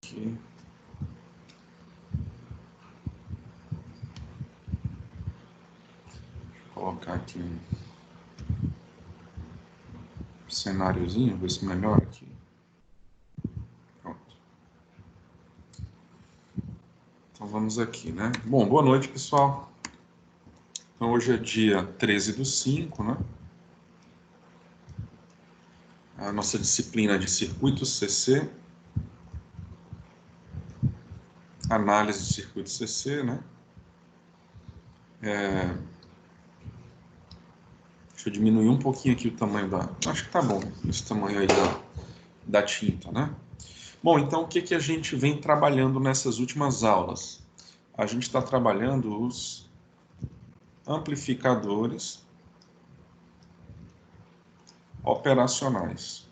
Aqui. Vou colocar aqui um cenáriozinho, ver se melhora aqui. Pronto. Então vamos aqui, né? Bom, boa noite, pessoal. Então hoje é dia 13/5, né? A nossa disciplina de circuitos CC. Análise de circuitos CC, né? Deixa eu diminuir um pouquinho aqui o tamanho da... Acho que tá bom, esse tamanho aí da tinta, né? Bom, então o que a gente vem trabalhando nessas últimas aulas? A gente está trabalhando os amplificadores operacionais.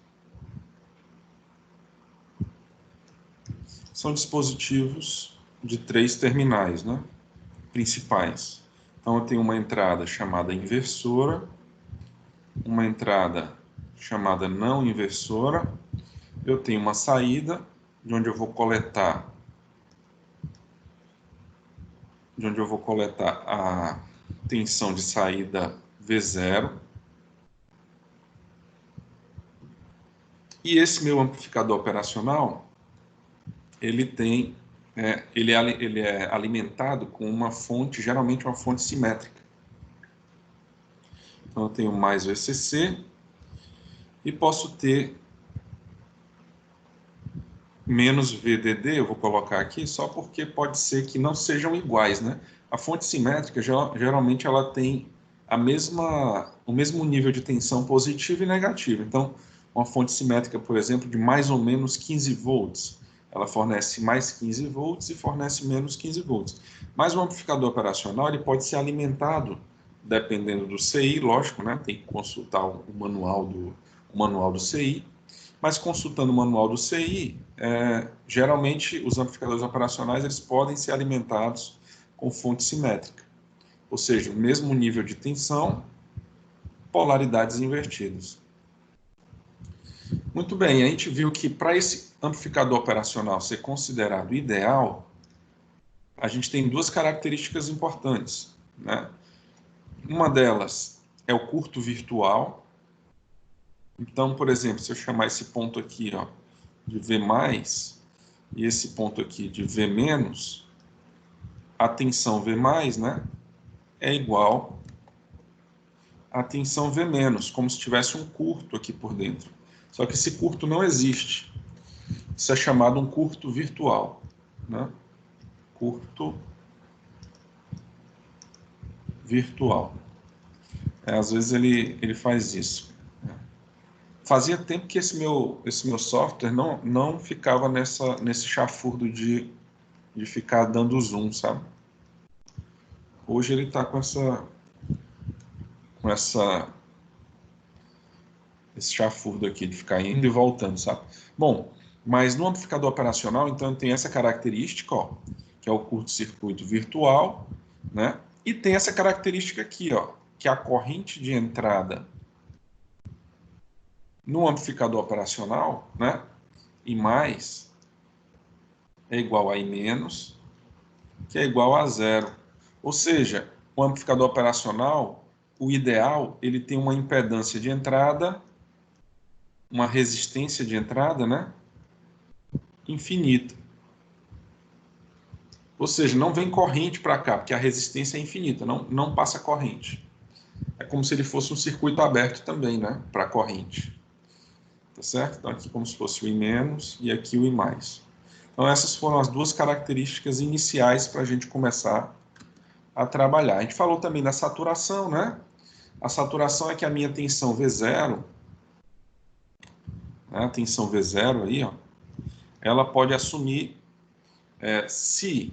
São dispositivos de 3 terminais, né? Principais. Então eu tenho uma entrada chamada inversora, uma entrada chamada não inversora, eu tenho uma saída de onde eu vou coletar a tensão de saída V0. E esse meu amplificador operacional, ele é alimentado com uma fonte, geralmente uma fonte simétrica. Então eu tenho mais VCC e posso ter menos VDD, eu vou colocar aqui, só porque pode ser que não sejam iguais, né? A fonte simétrica, geralmente, ela tem o mesmo nível de tensão positivo e negativo. Então, uma fonte simétrica, por exemplo, de mais ou menos 15 volts, ela fornece mais 15 volts e fornece menos 15 volts. Mas o amplificador operacional, ele pode ser alimentado, dependendo do CI, lógico, né? Tem que consultar o manual do CI, mas consultando o manual do CI, geralmente os amplificadores operacionais eles podem ser alimentados com fonte simétrica, ou seja, o mesmo nível de tensão, polaridades invertidas. Muito bem, a gente viu que para esse amplificador operacional ser considerado ideal, a gente tem 2 características importantes, né? Uma delas é o curto virtual. Então, por exemplo, se eu chamar esse ponto aqui, ó, de V+, e esse ponto aqui de V-, a tensão V+, né, é igual à tensão V-, como se tivesse um curto aqui por dentro. Só que esse curto não existe. Isso é chamado um curto virtual, né? Curto virtual. Às vezes ele faz isso. Fazia tempo que esse meu software não ficava nesse chafurdo de ficar dando zoom, sabe? Hoje ele está com esse chafurdo aqui de ficar indo e voltando, sabe? Bom, mas no amplificador operacional, então, tem essa característica, ó, que é o curto-circuito virtual, né? E tem essa característica aqui, ó, que é a corrente de entrada no amplificador operacional, né? I mais é igual a I menos, que é igual a 0. Ou seja, o amplificador operacional, o ideal, ele tem uma impedância de entrada, uma resistência de entrada, né? Infinita. Ou seja, não vem corrente para cá, porque a resistência é infinita, não passa corrente. É como se ele fosse um circuito aberto também, né? Para corrente. Tá certo? Então aqui como se fosse o I menos e aqui o I mais. Então essas foram as 2 características iniciais para a gente começar a trabalhar. A gente falou também da saturação, né? A saturação é que a minha tensão V0, né, a tensão V0 aí, ó, ela pode assumir, se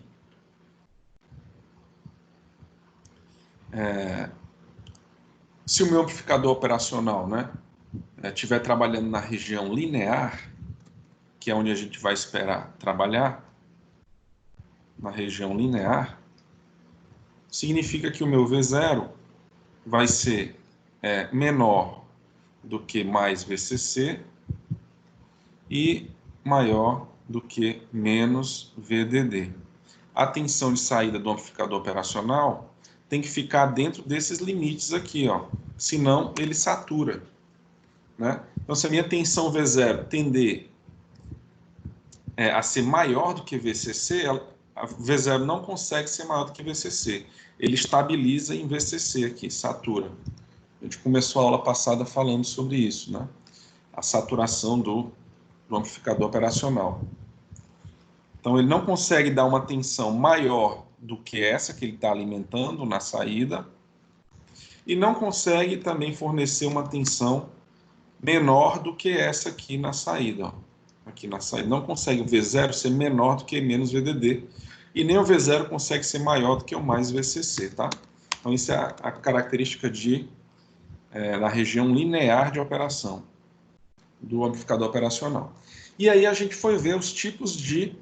o meu amplificador operacional, né, estiver trabalhando na região linear, que é onde a gente vai esperar trabalhar, na região linear, significa que o meu V0 vai ser menor do que mais VCC e maior do que menos VDD. A tensão de saída do amplificador operacional tem que ficar dentro desses limites aqui, ó. Senão ele satura, né? Então, se a minha tensão V0 tender a ser maior do que VCC, a V0 não consegue ser maior do que VCC. Ele estabiliza em VCC aqui, satura. A gente começou a aula passada falando sobre isso, né? A saturação do amplificador operacional. Então, ele não consegue dar uma tensão maior do que essa que ele está alimentando na saída e não consegue também fornecer uma tensão menor do que essa aqui na saída. Ó. Aqui na saída. Não consegue o V0 ser menor do que menos VDD e nem o V0 consegue ser maior do que o mais VCC, tá? Então, isso é a característica da região linear de operação do amplificador operacional. E aí a gente foi ver os tipos de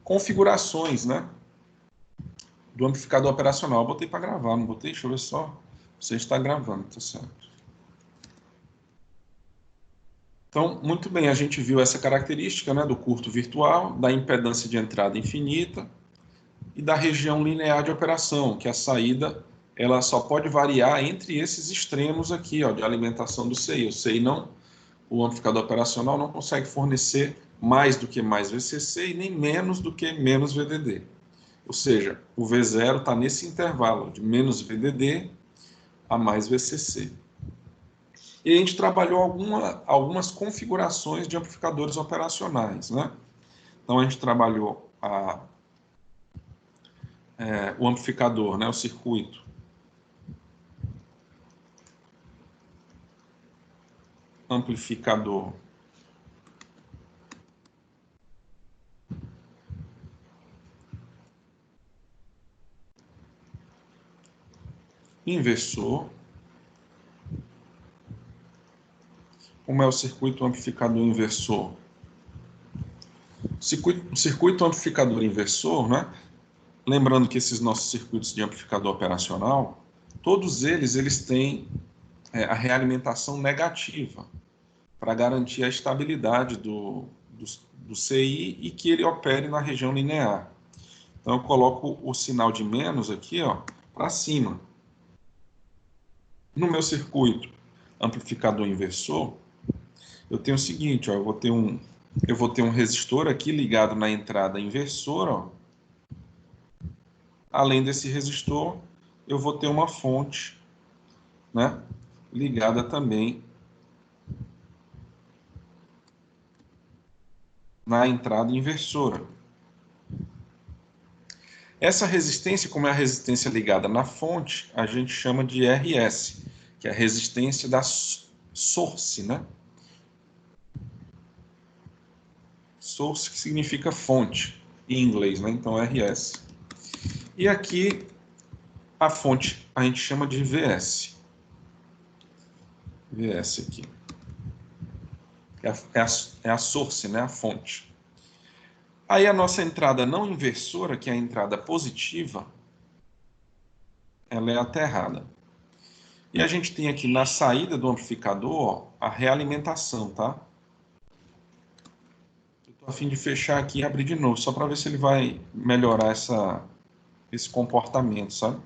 configurações, né, do amplificador operacional. Eu botei para gravar, não botei? Deixa eu ver só. Você está gravando, tá certo. Então, muito bem, a gente viu essa característica, né, do curto virtual, da impedância de entrada infinita e da região linear de operação, que a saída ela só pode variar entre esses extremos aqui, ó, de alimentação do CI. O CI não, o amplificador operacional não consegue fornecer mais do que mais VCC e nem menos do que menos VDD. Ou seja, o V0 está nesse intervalo de menos VDD a mais VCC. E a gente trabalhou algumas configurações de amplificadores operacionais, né? Então, a gente trabalhou o amplificador, né, o circuito amplificador inversor. Como é o circuito amplificador inversor? O circuito amplificador inversor, né? Lembrando que esses nossos circuitos de amplificador operacional, todos eles têm a realimentação negativa para garantir a estabilidade do CI e que ele opere na região linear. Então, eu coloco o sinal de menos aqui, ó, para cima. No meu circuito amplificador inversor, eu tenho o seguinte, ó, eu vou ter um resistor aqui ligado na entrada inversora, ó. Além desse resistor, eu vou ter uma fonte, né, ligada também na entrada inversora. Essa resistência, como é a resistência ligada na fonte, a gente chama de RS, que é a resistência da source, né? Source que significa fonte, em inglês, né? Então, RS. E aqui, a fonte a gente chama de VS. VS aqui. É a source, né? A fonte. Aí a nossa entrada não inversora, que é a entrada positiva, ela é aterrada. E a gente tem aqui na saída do amplificador, ó, a realimentação, tá? Eu tô a fim de fechar aqui e abrir de novo, só para ver se ele vai melhorar esse comportamento, sabe?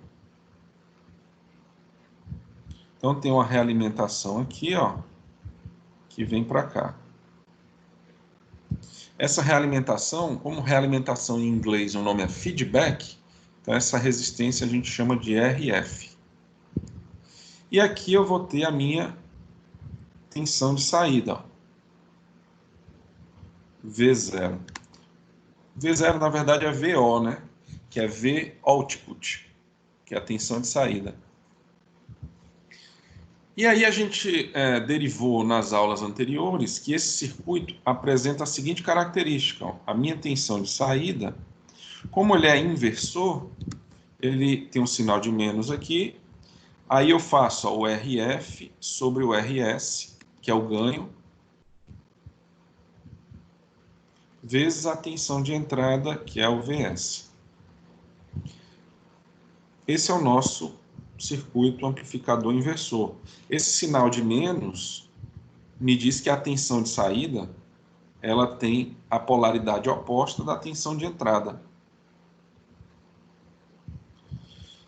Então tem uma realimentação aqui, ó, que vem para cá. Essa realimentação, como realimentação em inglês o nome é feedback, então essa resistência a gente chama de RF. E aqui eu vou ter a minha tensão de saída, ó, V0. V0 na verdade é VO, né? Que é V output, que é a tensão de saída. E aí a gente derivou nas aulas anteriores que esse circuito apresenta a seguinte característica, ó, a minha tensão de saída, como ele é inversor, ele tem um sinal de menos aqui, aí eu faço ó, o RF sobre o RS, que é o ganho, vezes a tensão de entrada, que é o VS. Esse é o nosso circuito amplificador inversor. Esse sinal de menos me diz que a tensão de saída ela tem a polaridade oposta da tensão de entrada.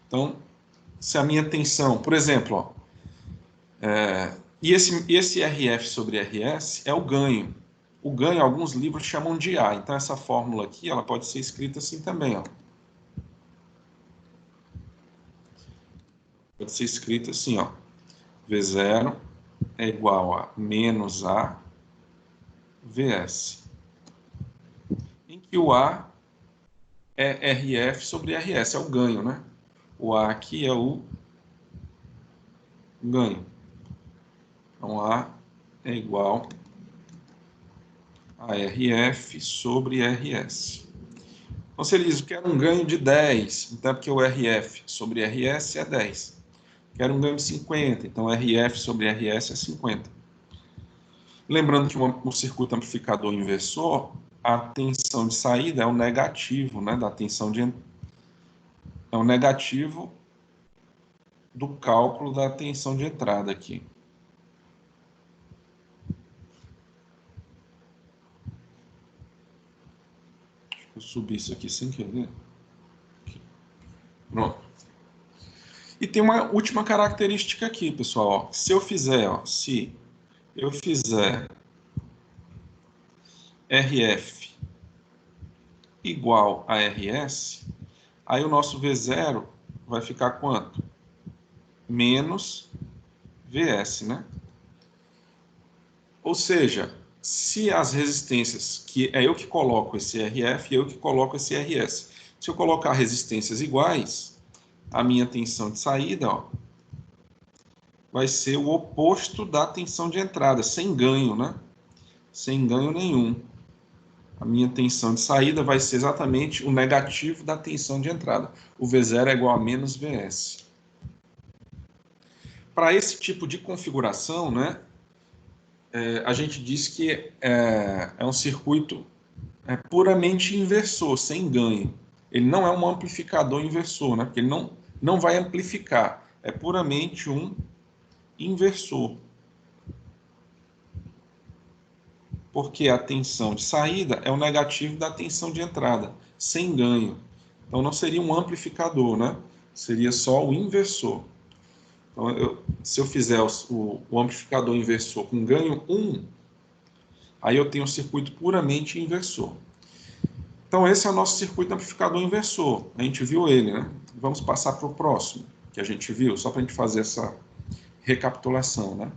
Então, se a minha tensão, por exemplo, ó, e esse RF sobre RS é o ganho. O ganho, alguns livros chamam de A. Então, essa fórmula aqui, ela pode ser escrita assim também, ó. Pode ser escrita assim, ó. V0 é igual a menos A VS. Em que o A é RF sobre RS, é o ganho, né? O A aqui é o ganho. Então, A é igual a RF sobre RS. Então, se ele diz, quero um ganho de 10, então é porque o RF sobre RS é 10. Quero um ganho de 50, então RF sobre RS é 50. Lembrando que um circuito amplificador inversor, a tensão de saída é o negativo, né, da tensão de é o negativo do cálculo da tensão de entrada aqui. Deixa eu subir isso aqui sem querer. Aqui. Pronto. E tem uma última característica aqui, pessoal. Ó. Se eu fizer RF igual a RS, aí o nosso V0 vai ficar quanto? Menos VS, né? Ou seja, se as resistências, que é eu que coloco esse RF e eu que coloco esse RS, se eu colocar resistências iguais, a minha tensão de saída, ó, vai ser o oposto da tensão de entrada, sem ganho, né? Sem ganho nenhum. A minha tensão de saída vai ser exatamente o negativo da tensão de entrada. O V0 é igual a menos VS. Para esse tipo de configuração, né, a gente diz que é um circuito puramente inversor, sem ganho. Ele não é um amplificador inversor, né, porque ele não vai amplificar. É puramente um inversor. Porque a tensão de saída é o negativo da tensão de entrada, sem ganho. Então não seria um amplificador, né? Seria só o inversor. Então, se eu fizer o amplificador inversor com ganho 1, aí eu tenho um circuito puramente inversor. Então esse é o nosso circuito amplificador inversor. A gente viu ele, né? Vamos passar para o próximo, que a gente viu, só para a gente fazer essa recapitulação, né?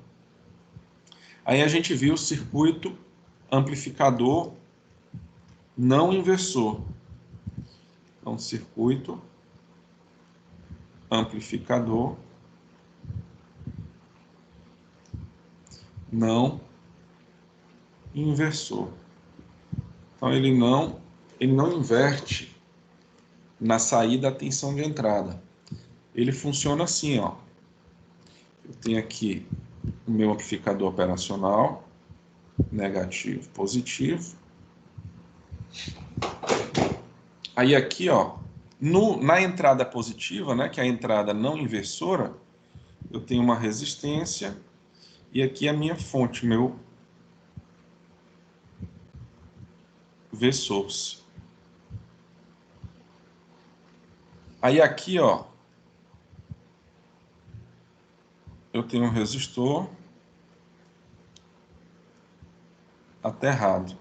Aí a gente viu o circuito amplificador não inversor. Então, circuito amplificador não inversor. Então, ele não inverte na saída a tensão de entrada. Ele funciona assim, ó. Eu tenho aqui o meu amplificador operacional, negativo, positivo. Aí aqui, ó, na entrada positiva, né, que é a entrada não inversora, eu tenho uma resistência e aqui a minha fonte, meu V-source. Aí aqui, ó, eu tenho um resistor aterrado.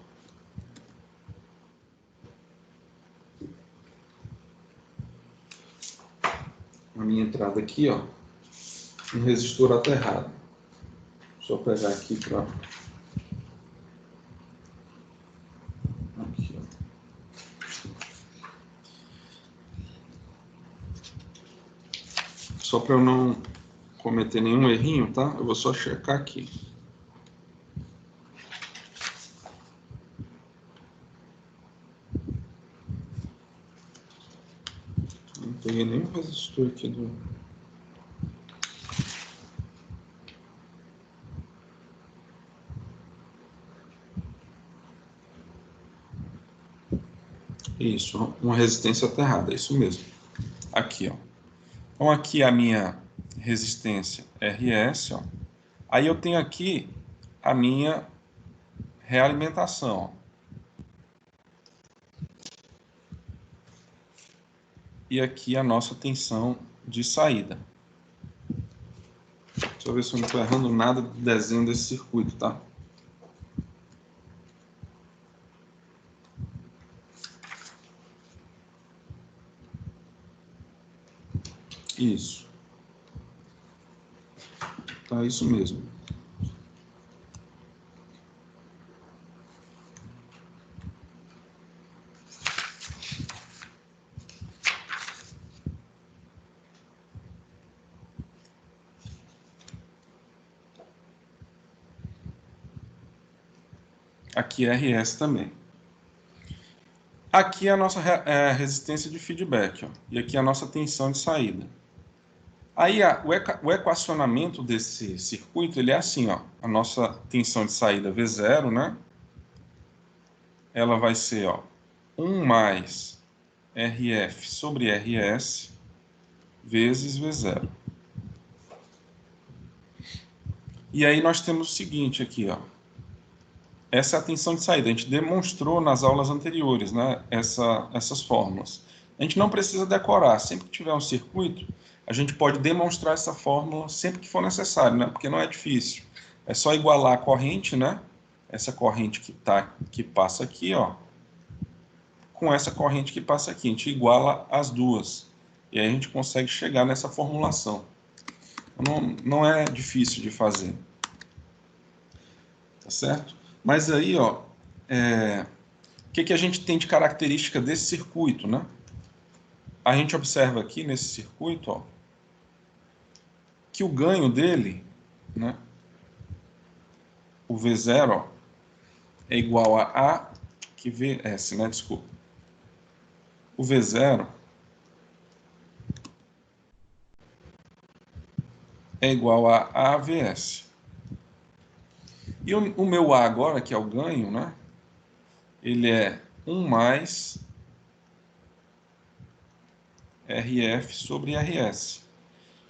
A minha entrada aqui, ó, um resistor aterrado. Deixa eu pegar aqui para... Aqui, ó. Só para eu não cometer nenhum errinho, tá? Eu vou só checar aqui. Não peguei nenhum resistor aqui do... Isso, uma resistência aterrada, é isso mesmo. Aqui, ó. Então, aqui a minha resistência RS, ó. Aí eu tenho aqui a minha realimentação. E aqui a nossa tensão de saída. Deixa eu ver se eu não estou errando nada do desenho desse circuito, tá? Isso. Tá, isso mesmo. Aqui é RS também. Aqui é a nossa resistência de feedback, ó, e aqui é a nossa tensão de saída. Aí o equacionamento desse circuito, ele é assim, ó, a nossa tensão de saída V0, né? Ela vai ser, ó, 1 mais RF sobre RS vezes V0. E aí nós temos o seguinte aqui, ó. Essa é a tensão de saída. A gente demonstrou nas aulas anteriores, né, essas fórmulas. A gente não precisa decorar. Sempre que tiver um circuito, a gente pode demonstrar essa fórmula sempre que for necessário, né, porque não é difícil. É só igualar a corrente, né, essa corrente que passa aqui, ó, com essa corrente que passa aqui. A gente iguala as duas. E aí a gente consegue chegar nessa formulação. Não é difícil de fazer. Tá certo? Mas aí, ó, o que a gente tem de característica desse circuito, né? A gente observa aqui nesse circuito, ó, que o ganho dele, né, o V0, ó, é igual a A que VS, né? Desculpa. O V0 é igual a AVS. E o meu A agora, que é o ganho, né? Ele é 1 mais RF sobre RS.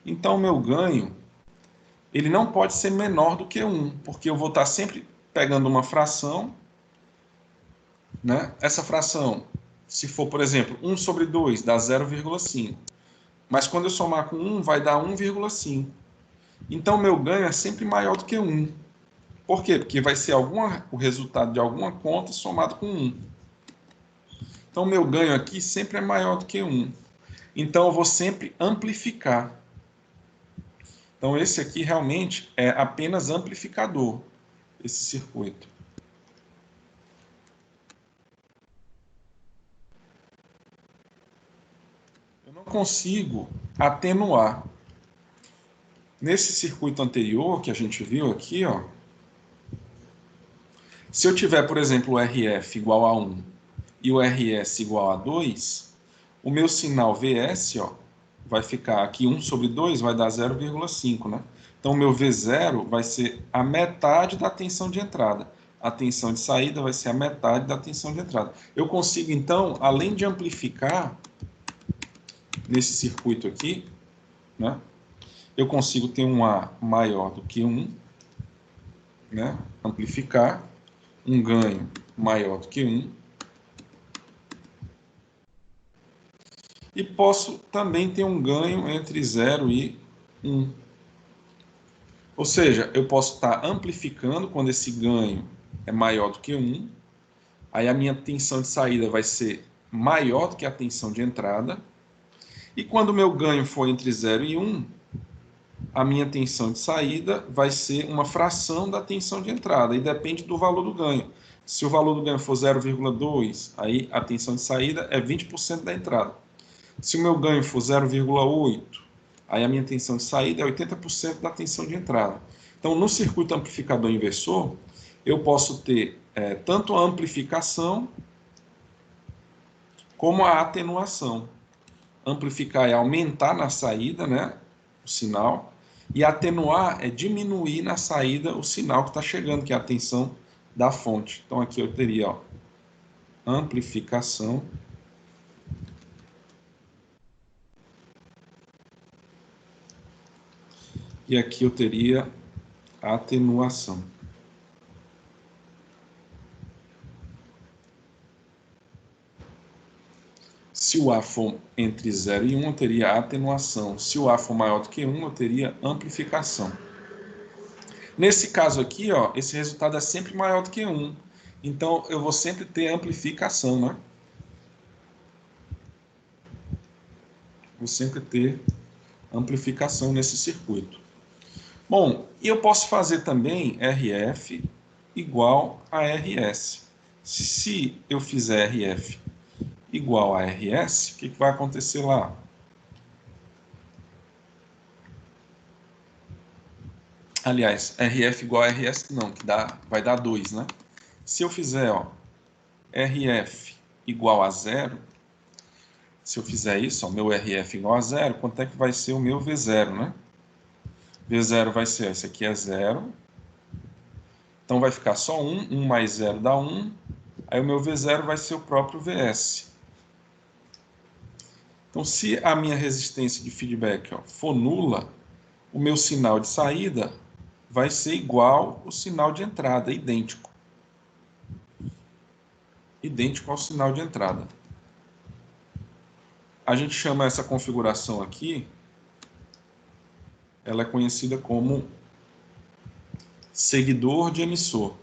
Então, o meu ganho, ele não pode ser menor do que 1, porque eu vou estar sempre pegando uma fração, né? Essa fração, se for, por exemplo, 1 sobre 2, dá 0,5. Mas quando eu somar com 1, vai dar 1,5. Então, meu ganho é sempre maior do que 1. Por quê? Porque vai ser o resultado de alguma conta somado com 1. Então, meu ganho aqui sempre é maior do que 1. Então, eu vou sempre amplificar. Então, esse aqui realmente é apenas amplificador, esse circuito. Eu não consigo atenuar. Nesse circuito anterior que a gente viu aqui, ó, se eu tiver, por exemplo, o RF igual a 1 e o RS igual a 2, o meu sinal VS, ó, vai ficar aqui 1 sobre 2 vai dar 0,5, né? Então, o meu V0 vai ser a metade da tensão de entrada. A tensão de saída vai ser a metade da tensão de entrada. Eu consigo, então, além de amplificar nesse circuito aqui, né? Eu consigo ter um A maior do que 1, né? Amplificar, um ganho maior do que 1. E posso também ter um ganho entre 0 e 1. Ou seja, eu posso estar amplificando quando esse ganho é maior do que 1. Aí a minha tensão de saída vai ser maior do que a tensão de entrada. E quando o meu ganho for entre 0 e 1, a minha tensão de saída vai ser uma fração da tensão de entrada. E depende do valor do ganho. Se o valor do ganho for 0,2, aí a tensão de saída é 20% da entrada. Se o meu ganho for 0,8, aí a minha tensão de saída é 80% da tensão de entrada. Então, no circuito amplificador inversor, eu posso ter tanto a amplificação como a atenuação. Amplificar é aumentar na saída, né, o sinal, e atenuar é diminuir na saída o sinal que está chegando, que é a tensão da fonte. Então, aqui eu teria, ó, amplificação e aqui eu teria a atenuação. Se o A for entre 0 e 1, eu teria atenuação. Se o A for maior do que 1, eu teria amplificação. Nesse caso aqui, ó, esse resultado é sempre maior do que 1. Então, eu vou sempre ter amplificação, né? Vou sempre ter amplificação nesse circuito. Bom, e eu posso fazer também RF igual a RS. Se eu fizer RF igual a RS, o que vai acontecer lá? Aliás, RF igual a RS não, que vai dar 2, né? Se eu fizer, ó, RF igual a 0, se eu fizer isso, ó, meu RF igual a 0, quanto é que vai ser o meu V0, né? V0 vai ser, esse aqui é 0, então vai ficar só 1, 1 mais 0 dá 1, aí o meu V0 vai ser o próprio VS. Então, se a minha resistência de feedback, ó, for nula, o meu sinal de saída vai ser igual ao sinal de entrada, idêntico. Idêntico ao sinal de entrada. A gente chama essa configuração aqui, ela é conhecida como seguidor de emissor.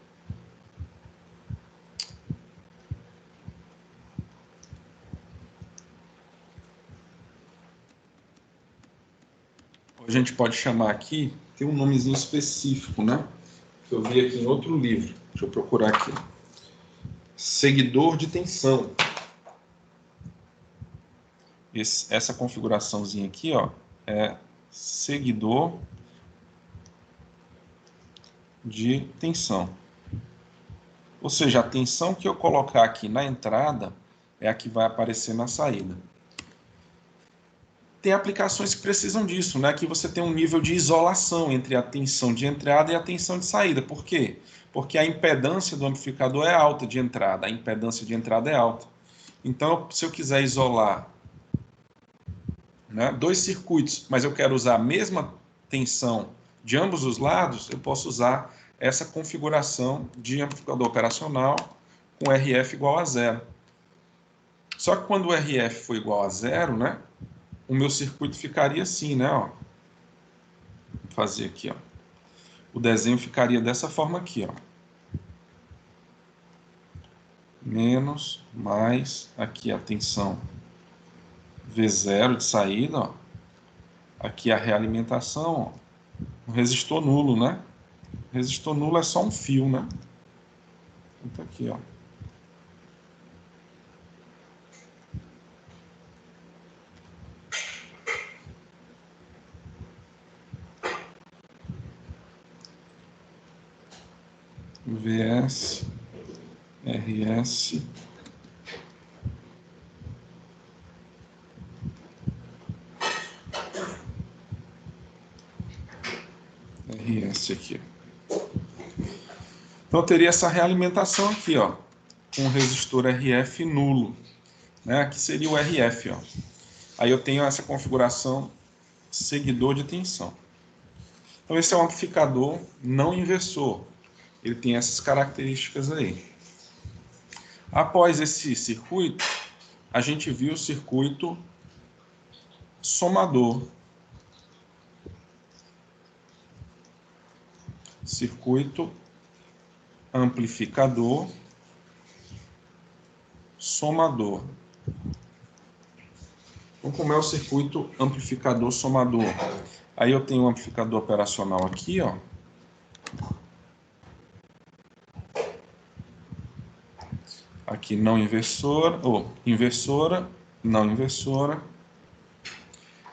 A gente pode chamar aqui, tem um nomezinho específico, né? Que eu vi aqui em outro livro. Deixa eu procurar aqui. Seguidor de tensão. Essa configuraçãozinha aqui, ó, é seguidor de tensão. Ou seja, a tensão que eu colocar aqui na entrada é a que vai aparecer na saída. Tem aplicações que precisam disso, né? Que você tem um nível de isolação entre a tensão de entrada e a tensão de saída. Por quê? Porque a impedância do amplificador é alta de entrada, a impedância de entrada é alta. Então, se eu quiser isolar, né, dois circuitos, mas eu quero usar a mesma tensão de ambos os lados, eu posso usar essa configuração de amplificador operacional com RF igual a 0. Só que quando o RF for igual a 0, né, o meu circuito ficaria assim, né? Ó. Vou fazer aqui, ó. O desenho ficaria dessa forma aqui, ó. Menos, mais, aqui a tensão V0 de saída, ó. Aqui a realimentação, ó. Um resistor nulo, né? Resistor nulo é só um fio, né? Então, aqui, ó. VS, RS, RS aqui. Então, eu teria essa realimentação aqui, ó, com um resistor RF nulo, né? Aqui seria o RF, ó. Aí eu tenho essa configuração seguidor de tensão. Então, esse é um amplificador não inversor. Ele tem essas características aí. Após esse circuito, a gente viu o circuito somador. Circuito amplificador somador. Então, como é o circuito amplificador somador? Aí eu tenho um amplificador operacional aqui, ó. Aqui não inversora, ou inversora, não inversora.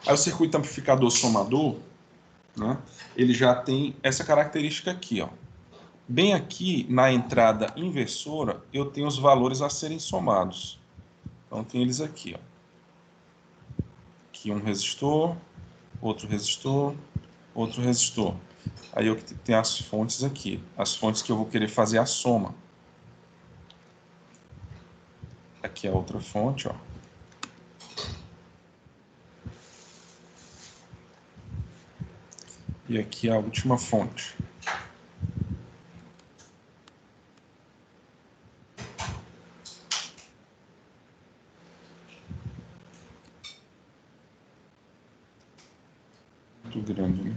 Aí o circuito amplificador somador, né, ele já tem essa característica aqui, ó. Bem aqui na entrada inversora, eu tenho os valores a serem somados. Então tem eles aqui, ó. Aqui um resistor, outro resistor, outro resistor. Aí eu tenho as fontes aqui, as fontes que eu vou querer fazer a soma. Aqui é a outra fonte, ó. E aqui é a última fonte. muito grande, né?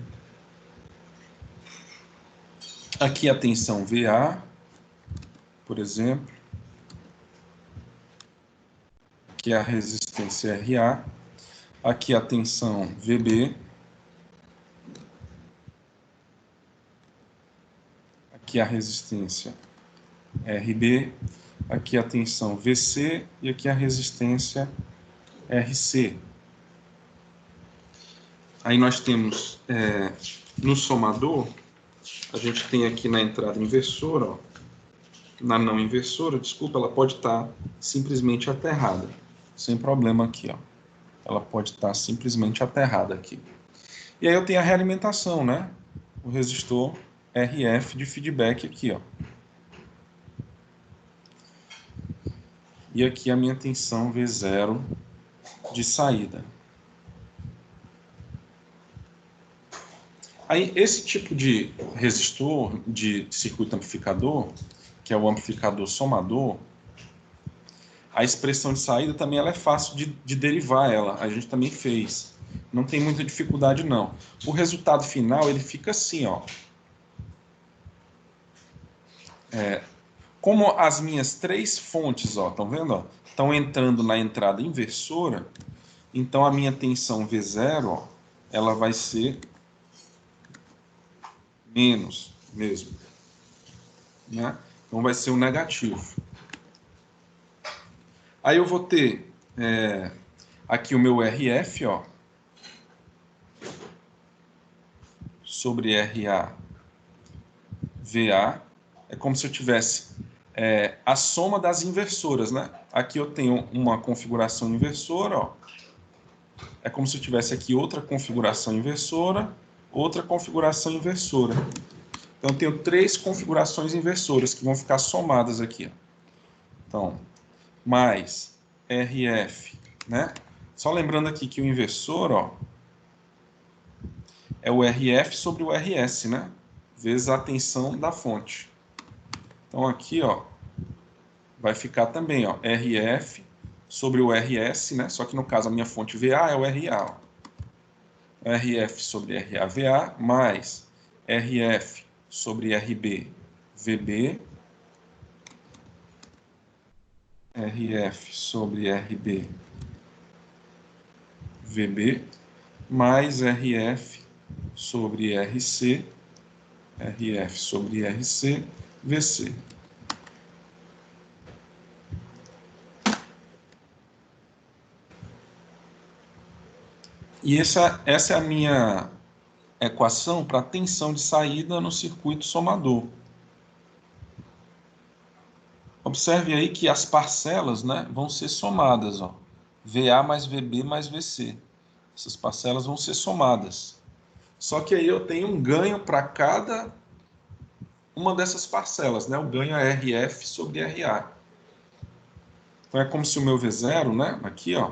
Aqui a tensão VA, por exemplo. Aqui a resistência RA. Aqui a tensão VB. Aqui a resistência RB. Aqui a tensão VC e aqui a resistência RC. Aí nós temos, no somador, a gente tem aqui na entrada inversora, ó, na não inversora, desculpa, ela pode estar simplesmente aterrada, sem problema aqui, ó. Ela pode estar simplesmente aterrada aqui. E aí eu tenho a realimentação, né? O resistor RF de feedback aqui, ó. E aqui a minha tensão V0 de saída. Aí, esse tipo de resistor de circuito amplificador, que é o amplificador somador, a expressão de saída também ela é fácil de derivar ela. A gente também fez. Não tem muita dificuldade, não. O resultado final, ele fica assim, ó. Como as minhas três fontes, ó, estão vendo? Ó, estão entrando na entrada inversora, então a minha tensão V0, ó, ela vai ser menos mesmo, né? Então vai ser um negativo. Aí eu vou ter aqui o meu RF, ó, sobre RA, VA, é como se eu tivesse a soma das inversoras, né? Aqui eu tenho uma configuração inversora, ó. É como se eu tivesse aqui outra configuração inversora, outra configuração inversora. Então, eu tenho três configurações inversoras que vão ficar somadas aqui. Ó. Então, mais RF, né? Só lembrando aqui que o inversor, ó, é o RF sobre o RS, né? Vezes a tensão da fonte. Então, aqui, ó, vai ficar também, ó, RF sobre o RS, né? Só que no caso a minha fonte VA é o RA, ó. RF sobre RAVA mais RF sobre RB, VB, RF sobre RB, VB, mais RF sobre RC, RF sobre RC, VC. E essa é a minha equação para tensão de saída no circuito somador. Observe aí que as parcelas, né, vão ser somadas, ó. VA mais VB mais VC. Essas parcelas vão ser somadas. Só que aí eu tenho um ganho para cada uma dessas parcelas, né? O ganho é RF sobre RA. Então é como se o meu V0, né, aqui, ó,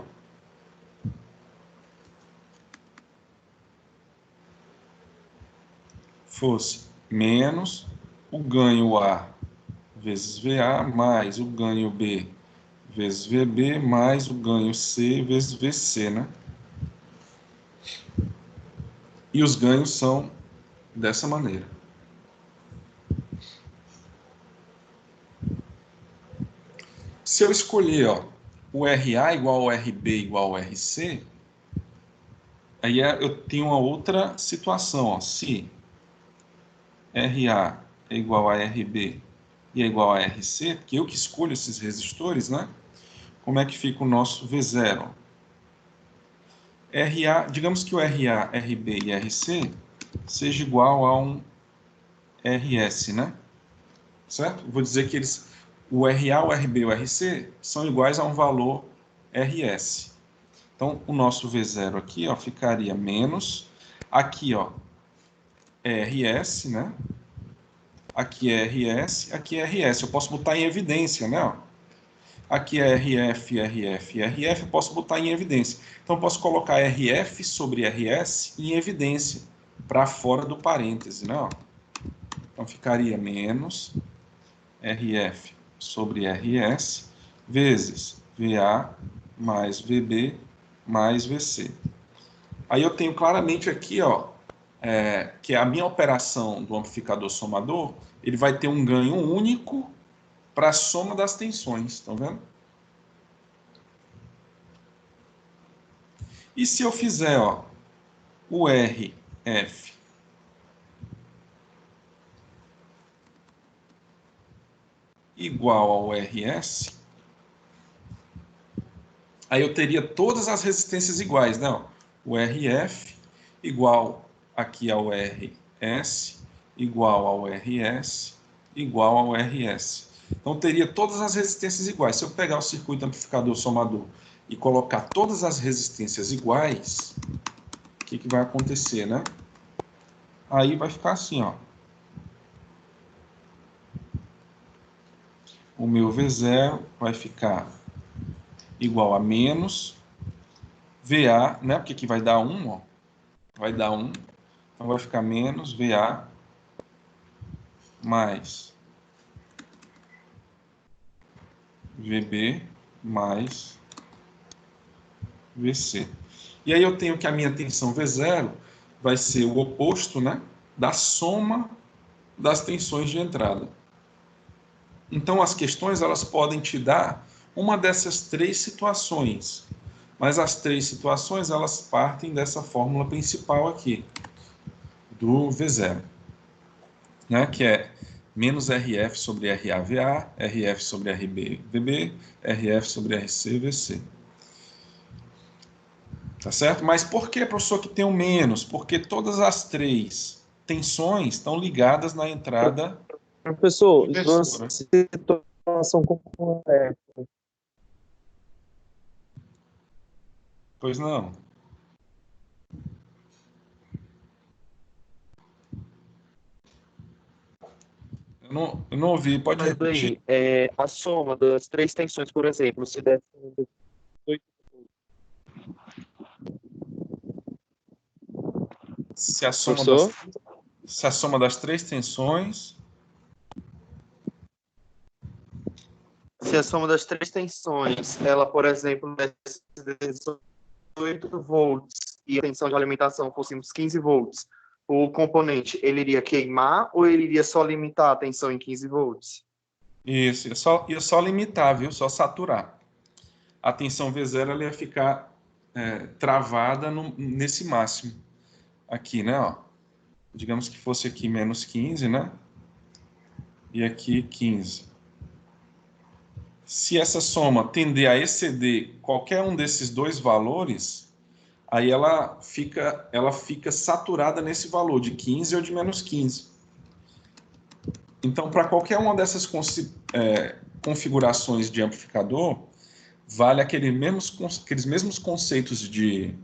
fosse menos o ganho A vezes VA mais o ganho B vezes VB mais o ganho C vezes VC, né? E os ganhos são dessa maneira. Se eu escolher, ó, o RA igual ao RB igual ao RC, aí eu tenho uma outra situação, ó. Se RA é igual a RB e é igual a RC, porque eu que escolho esses resistores, né? Como é que fica o nosso V0? RA, digamos que o RA, RB e RC seja igual a um RS, né? Certo? Vou dizer que o RA, o RB e o RC são iguais a um valor RS. Então, o nosso V0 aqui, ó, ficaria menos, aqui, ó, é RS, né? Aqui é RS, aqui é RS. Eu posso botar em evidência, né? Ó. Aqui é RF, RF, RF, eu posso botar em evidência. Então, eu posso colocar RF sobre RS em evidência, para fora do parêntese, né? Ó. Então, ficaria menos RF sobre RS, vezes VA mais VB mais VC. Aí eu tenho claramente aqui, ó, que é a minha operação do amplificador somador, ele vai ter um ganho único para a soma das tensões, estão vendo? E se eu fizer, ó, o RF igual ao RS, aí eu teria todas as resistências iguais, né? O RF igual aqui ao RS, igual ao RS, igual ao RS. Então, teria todas as resistências iguais. Se eu pegar o circuito amplificador somador e colocar todas as resistências iguais, o que vai acontecer, né? Aí vai ficar assim, ó. O meu V0 vai ficar igual a menos VA, né? Porque aqui vai dar 1, ó. Vai dar 1. Então, vai ficar menos VA mais VB mais VC. E aí eu tenho que a minha tensão V0 vai ser o oposto, né, da soma das tensões de entrada. Então as questões elas podem te dar uma dessas três situações, mas as três situações elas partem dessa fórmula principal aqui, do V0, né, que é menos RF sobre RAVA, RF sobre RBVB, RF sobre RCVC. Tá certo? Mas por que, professor, que tem um menos? Porque todas as três tensões estão ligadas na entrada Professor, numa inversora. situação como essa, Pois não. Eu não ouvi, pode mas repetir? aí, a soma das três tensões, por exemplo, se der 18, Se a soma das, professor, se a soma das três tensões. se a soma das três tensões, ela, por exemplo, der 18 volts e a tensão de alimentação fosse uns 15 volts, o componente, ele iria queimar ou ele iria só limitar a tensão em 15 volts? Isso, ia só limitar, viu? Só saturar. A tensão V0 ela ia ficar travada nesse máximo. Aqui, né? Ó. Digamos que fosse aqui menos 15, né? E aqui 15. Se essa soma tender a exceder qualquer um desses dois valores, aí ela fica saturada nesse valor de 15 ou de menos 15. Então, para qualquer uma dessas configurações de amplificador, vale aqueles mesmos conceitos de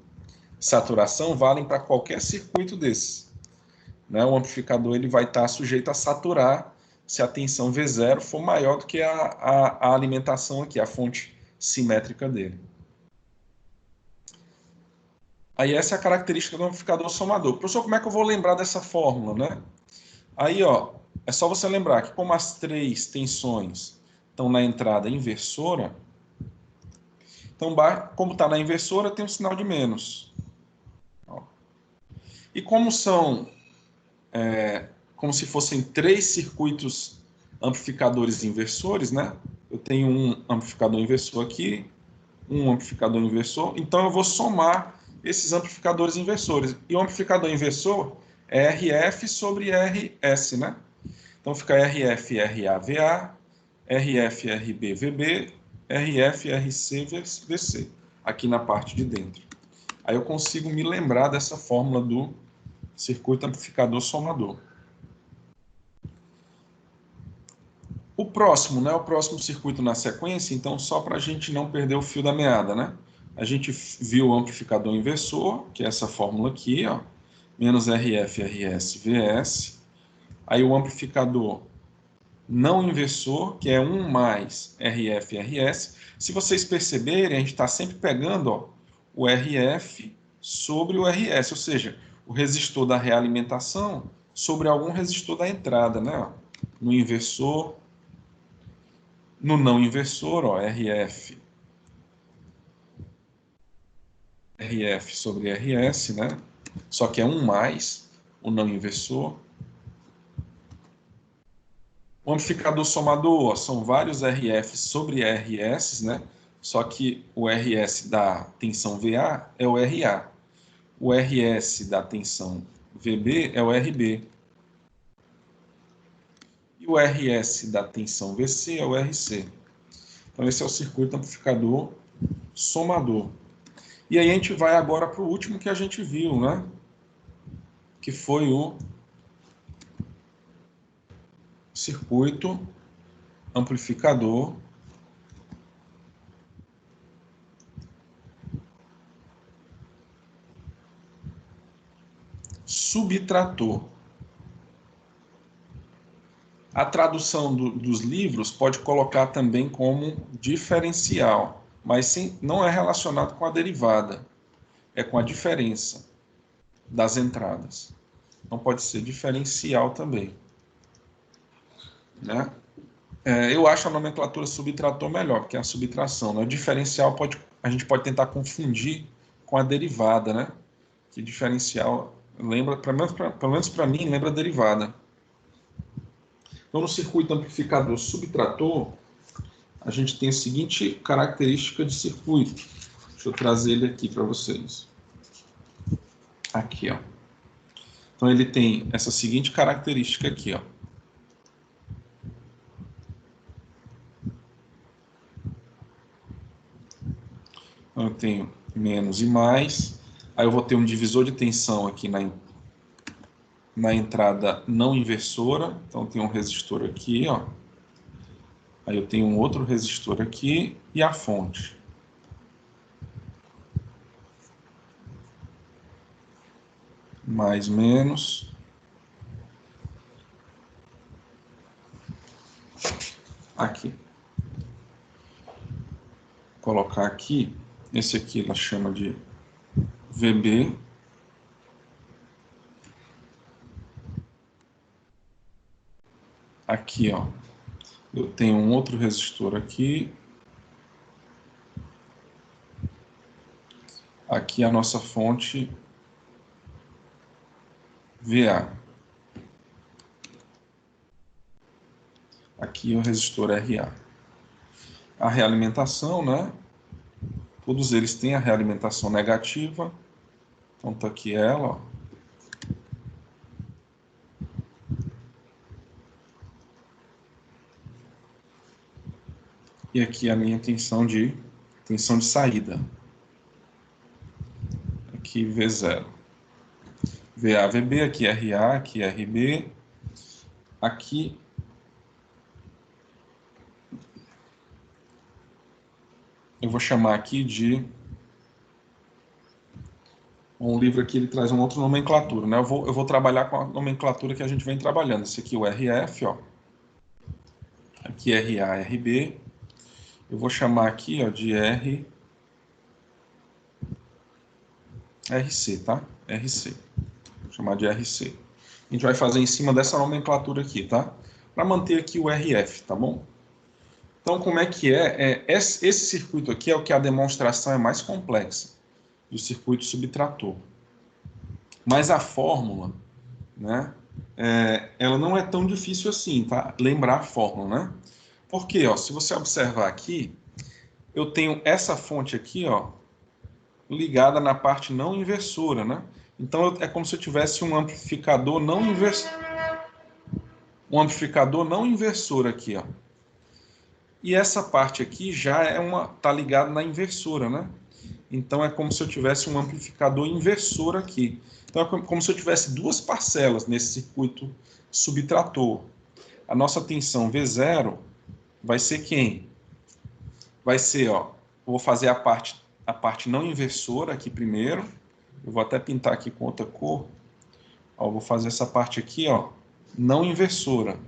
saturação valem para qualquer circuito desses. Né? O amplificador ele vai estar sujeito a saturar se a tensão V0 for maior do que a alimentação aqui, a fonte simétrica dele. Aí essa é a característica do amplificador somador. Professor, como é que eu vou lembrar dessa fórmula, né? Aí, ó, é só você lembrar que como as três tensões estão na entrada inversora, então, como está na inversora, tem um sinal de menos. Ó. E como são como se fossem três circuitos amplificadores inversores, né? Eu tenho um amplificador inversor aqui, um amplificador inversor, então eu vou somar esses amplificadores inversores. E o amplificador inversor é RF sobre RS, né? Então fica RF RAVA, RF RBVB, RF RCVC, aqui na parte de dentro. Aí eu consigo me lembrar dessa fórmula do circuito amplificador somador. O próximo, né? O próximo circuito na sequência, então, só para a gente não perder o fio da meada, né? A gente viu o amplificador inversor, que é essa fórmula aqui, ó, menos RF, RS, VS. Aí o amplificador não inversor, que é 1 mais RF, RS. Se vocês perceberem, a gente está sempre pegando, ó, o RF sobre o RS, ou seja, o resistor da realimentação sobre algum resistor da entrada, né? Ó, no inversor, no não inversor, ó, RF sobre RS, né? Só que é 1 mais. o não inversor. O amplificador somador, ó, são vários RF sobre RS, né? Só que o RS da tensão VA é o RA. O RS da tensão VB é o RB. E o RS da tensão VC é o RC. Então, esse é o circuito amplificador somador. E aí a gente vai agora para o último que a gente viu, né? Que foi o circuito amplificador subtrator. A tradução dos livros pode colocar também como diferencial, mas não é relacionado com a derivada, é com a diferença das entradas. Então pode ser diferencial também, né? Eu acho a nomenclatura subtrator melhor, porque é a subtração, né? O diferencial a gente pode tentar confundir com a derivada, né? Que diferencial lembra, pelo menos para mim, lembra a derivada. Então, no circuito amplificador subtrator, a gente tem a seguinte característica de circuito. Deixa eu trazer ele aqui para vocês. Aqui, ó. Então, ele tem essa seguinte característica aqui, ó. Então, eu tenho menos e mais. Aí eu vou ter um divisor de tensão aqui na entrada não inversora. Então, tem um resistor aqui, ó. Aí eu tenho um outro resistor aqui e a fonte. Mais, menos. Aqui. Vou colocar aqui. Esse aqui ela chama de VB. Aqui, ó. Eu tenho um outro resistor aqui. Aqui a nossa fonte VA. Aqui o resistor RA. A realimentação, né? Todos eles têm a realimentação negativa. Então tá aqui ela, ó. E aqui a minha tensão de saída. Aqui V0. VA, VB, aqui RA, aqui RB. Aqui eu vou chamar aqui de... Um livro aqui ele traz uma outra nomenclatura, né? Eu vou trabalhar com a nomenclatura que a gente vem trabalhando. Esse aqui é o RF, ó. Aqui RA, RB. Eu vou chamar aqui, ó, de RC, tá? RC. Vou chamar de RC. A gente vai fazer em cima dessa nomenclatura aqui, tá? Para manter aqui o RF, tá bom? Então, como é que é? Esse circuito aqui é o que a demonstração é mais complexa, do circuito subtrator. Mas a fórmula, né? Ela não é tão difícil assim, tá? Lembrar a fórmula, né? Porque, ó, se você observar aqui, eu tenho essa fonte aqui, ó, ligada na parte não inversora, né? Então é como se eu tivesse um amplificador não inversor aqui, ó. E essa parte aqui já tá ligada na inversora, né? Então é como se eu tivesse um amplificador inversor aqui. Então é como se eu tivesse duas parcelas nesse circuito subtrator. A nossa tensão V0 vai ser quem? Vai ser, ó, vou fazer a parte não inversora aqui primeiro. Eu vou até pintar aqui com outra cor. Ó, vou fazer essa parte aqui, ó, não inversora.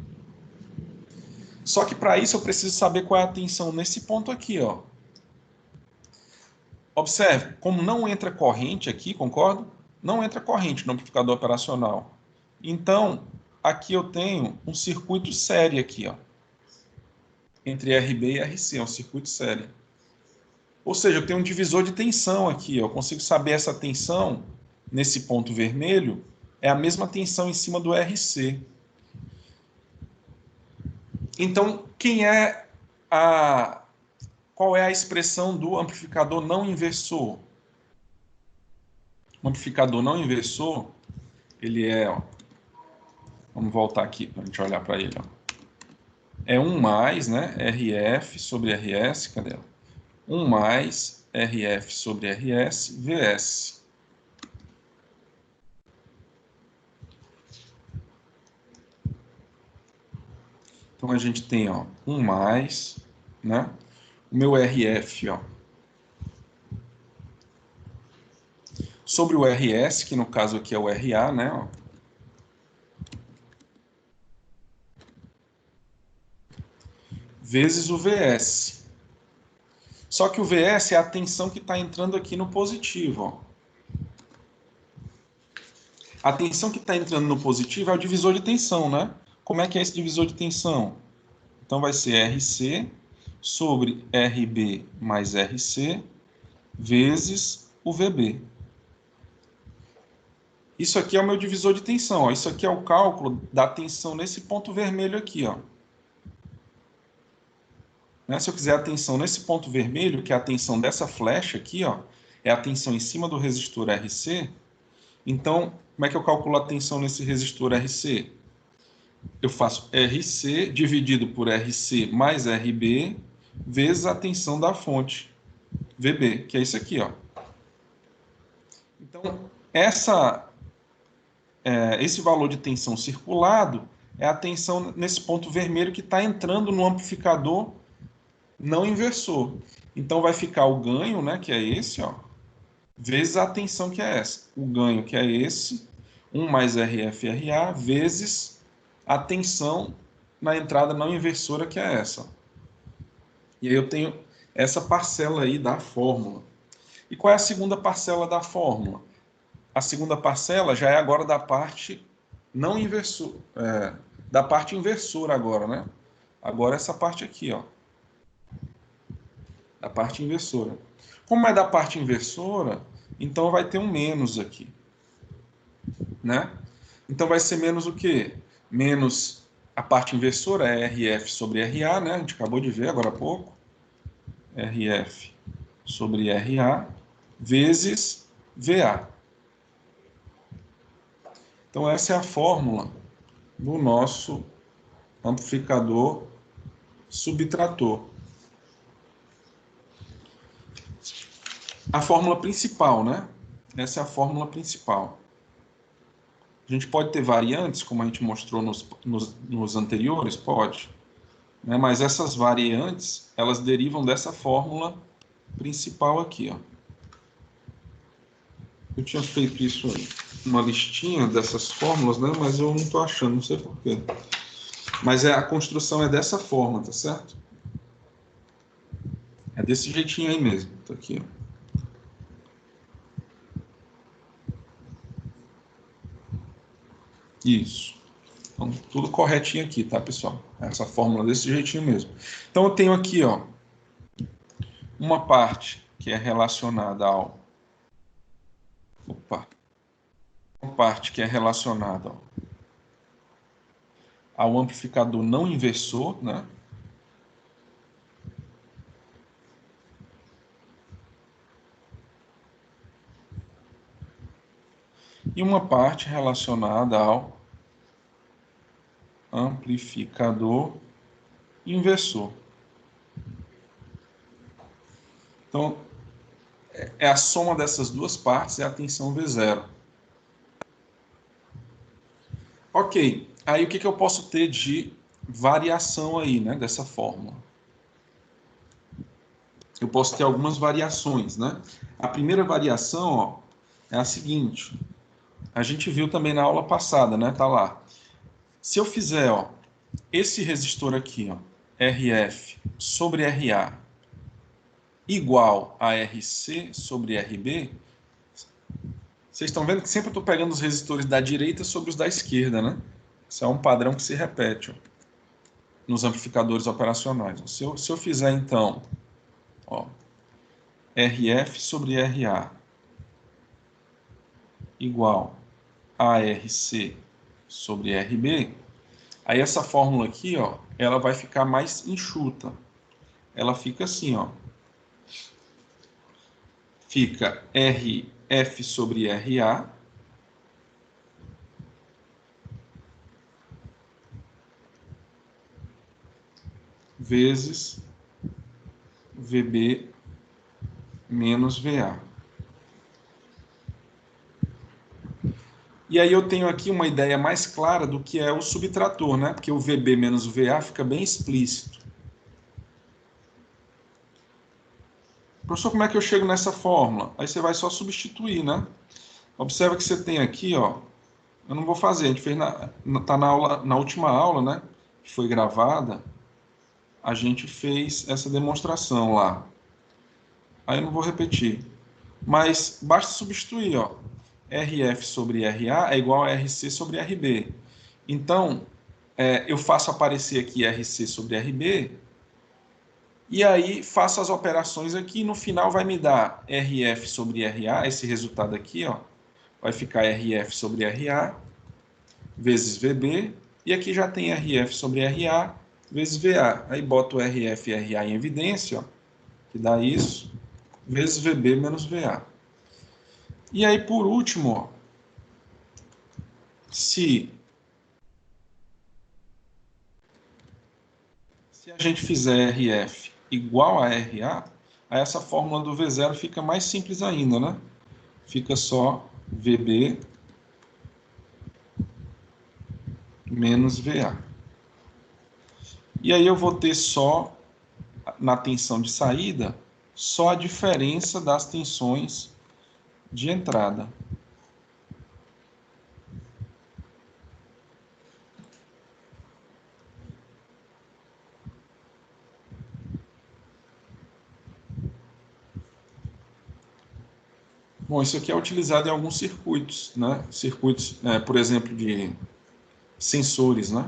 Só que para isso eu preciso saber qual é a tensão nesse ponto aqui, ó. Observe, como não entra corrente aqui, concorda? Não entra corrente no amplificador operacional. Então, aqui eu tenho um circuito série aqui, ó. Entre RB e RC, é um circuito série. Ou seja, eu tenho um divisor de tensão aqui, ó. Eu consigo saber essa tensão nesse ponto vermelho é a mesma tensão em cima do RC. Então, qual é a expressão do amplificador não inversor? O amplificador não inversor, ele é, ó, vamos voltar aqui para a gente olhar para ele, ó. É 1 mais, né, RF sobre RS, cadê ela? 1 mais RF sobre RS, VS. Então, a gente tem, ó, 1 mais, né? O meu RF, ó, sobre o RS, que no caso aqui é o RA, né? Ó, vezes o VS. Só que o VS é a tensão que está entrando aqui no positivo. Ó. A tensão que está entrando no positivo é o divisor de tensão, né? Como é que é esse divisor de tensão? Então vai ser RC sobre RB mais RC vezes o VB. Isso aqui é o meu divisor de tensão. Ó. Isso aqui é o cálculo da tensão nesse ponto vermelho aqui. Ó. Né? Se eu quiser a tensão nesse ponto vermelho, que é a tensão dessa flecha aqui, ó, é a tensão em cima do resistor RC, então, como é que eu calculo a tensão nesse resistor RC? Eu faço RC dividido por RC mais RB vezes a tensão da fonte, VB, que é isso aqui, ó. Então, esse valor de tensão circulado é a tensão nesse ponto vermelho que está entrando no amplificador não inversor. Então, vai ficar o ganho, né, que é esse, ó, vezes a tensão que é essa. O ganho que é esse, 1 mais RFRA, vezes a tensão na entrada não inversora que é essa. E aí eu tenho essa parcela aí da fórmula. E qual é a segunda parcela da fórmula? A segunda parcela já é agora da parte não inversora, da parte inversora agora, né? Agora essa parte aqui, ó. Da parte inversora. Como é da parte inversora, então vai ter um menos aqui, né? Então vai ser menos o quê? Menos a parte inversora é RF sobre RA, né? A gente acabou de ver agora há pouco. RF sobre RA vezes VA. Então essa é a fórmula do nosso amplificador subtrator. A fórmula principal, né? Essa é a fórmula principal. A gente pode ter variantes, como a gente mostrou nos anteriores? Pode. Né? Mas essas variantes, elas derivam dessa fórmula principal aqui. Ó. Eu tinha feito isso aí, uma listinha dessas fórmulas, né? Mas eu não estou achando, não sei porquê. Mas a construção é dessa forma, tá certo? É desse jeitinho aí mesmo. Tá aqui, ó. Isso. Então, tudo corretinho aqui, tá, pessoal? Essa fórmula desse jeitinho mesmo. Então, eu tenho aqui, ó, uma parte que é relacionada ao... Opa! Uma parte que é relacionada ao amplificador não inversor, né? E uma parte relacionada ao amplificador inversor. Então, é a soma dessas duas partes, é a tensão V0. Ok, aí o que eu posso ter de variação aí, né, dessa fórmula? Eu posso ter algumas variações, né? A primeira variação, ó, é a seguinte. A gente viu também na aula passada, né? Tá lá. Se eu fizer, ó, esse resistor aqui, ó, RF sobre RA igual a RC sobre RB, vocês estão vendo que sempre eu estou pegando os resistores da direita sobre os da esquerda, né? Isso é um padrão que se repete, ó, nos amplificadores operacionais. Se eu fizer, então, ó, RF sobre RA igual ARC sobre RB, aí essa fórmula aqui, ó, ela vai ficar mais enxuta. Ela fica assim, ó. Fica RF sobre RA vezes VB menos VA. E aí eu tenho aqui uma ideia mais clara do que é o subtrator, né? Porque o VB menos o VA fica bem explícito. Professor, como é que eu chego nessa fórmula? Aí você vai só substituir, né? Observa que você tem aqui, ó. Eu não vou fazer, a gente fez tá na aula, na última aula, né? Que foi gravada, a gente fez essa demonstração lá. Aí eu não vou repetir. Mas basta substituir, ó. RF sobre RA é igual a RC sobre RB. Então, eu faço aparecer aqui RC sobre RB, e aí faço as operações aqui, e no final vai me dar RF sobre RA, esse resultado aqui, ó, vai ficar RF sobre RA, vezes VB, e aqui já tem RF sobre RA, vezes VA. Aí boto o RF e RA em evidência, ó, que dá isso, vezes VB menos VA. E aí, por último, ó, se a gente fizer RF igual a RA, aí essa fórmula do V0 fica mais simples ainda, né? Fica só VB menos VA. E aí eu vou ter só, na tensão de saída, só a diferença das tensões de entrada. Bom, isso aqui é utilizado em alguns circuitos, né? Circuitos, por exemplo, de sensores, né?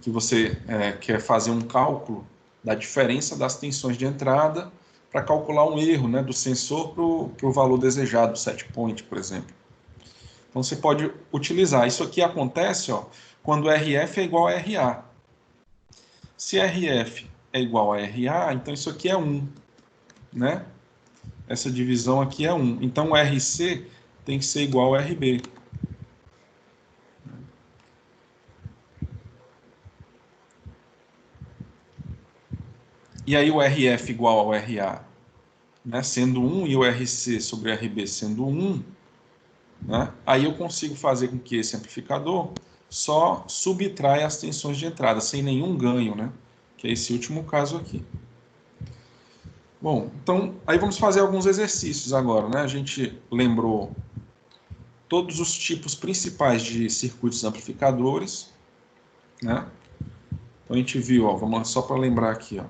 Que você quer fazer um cálculo da diferença das tensões de entrada para calcular um erro, né, do sensor para o valor desejado, set point, por exemplo. Então você pode utilizar. Isso aqui acontece, ó, quando RF é igual a RA. Se RF é igual a RA, então isso aqui é 1, né? Essa divisão aqui é 1. Então o RC tem que ser igual a RB. E aí o RF igual ao RA, né, sendo 1, e o RC sobre RB sendo 1, né, aí eu consigo fazer com que esse amplificador só subtraia as tensões de entrada, sem nenhum ganho, né, que é esse último caso aqui. Bom, então, aí vamos fazer alguns exercícios agora, né? A gente lembrou todos os tipos principais de circuitos amplificadores, né? Então a gente viu, ó, vamos lá, só para lembrar aqui, ó.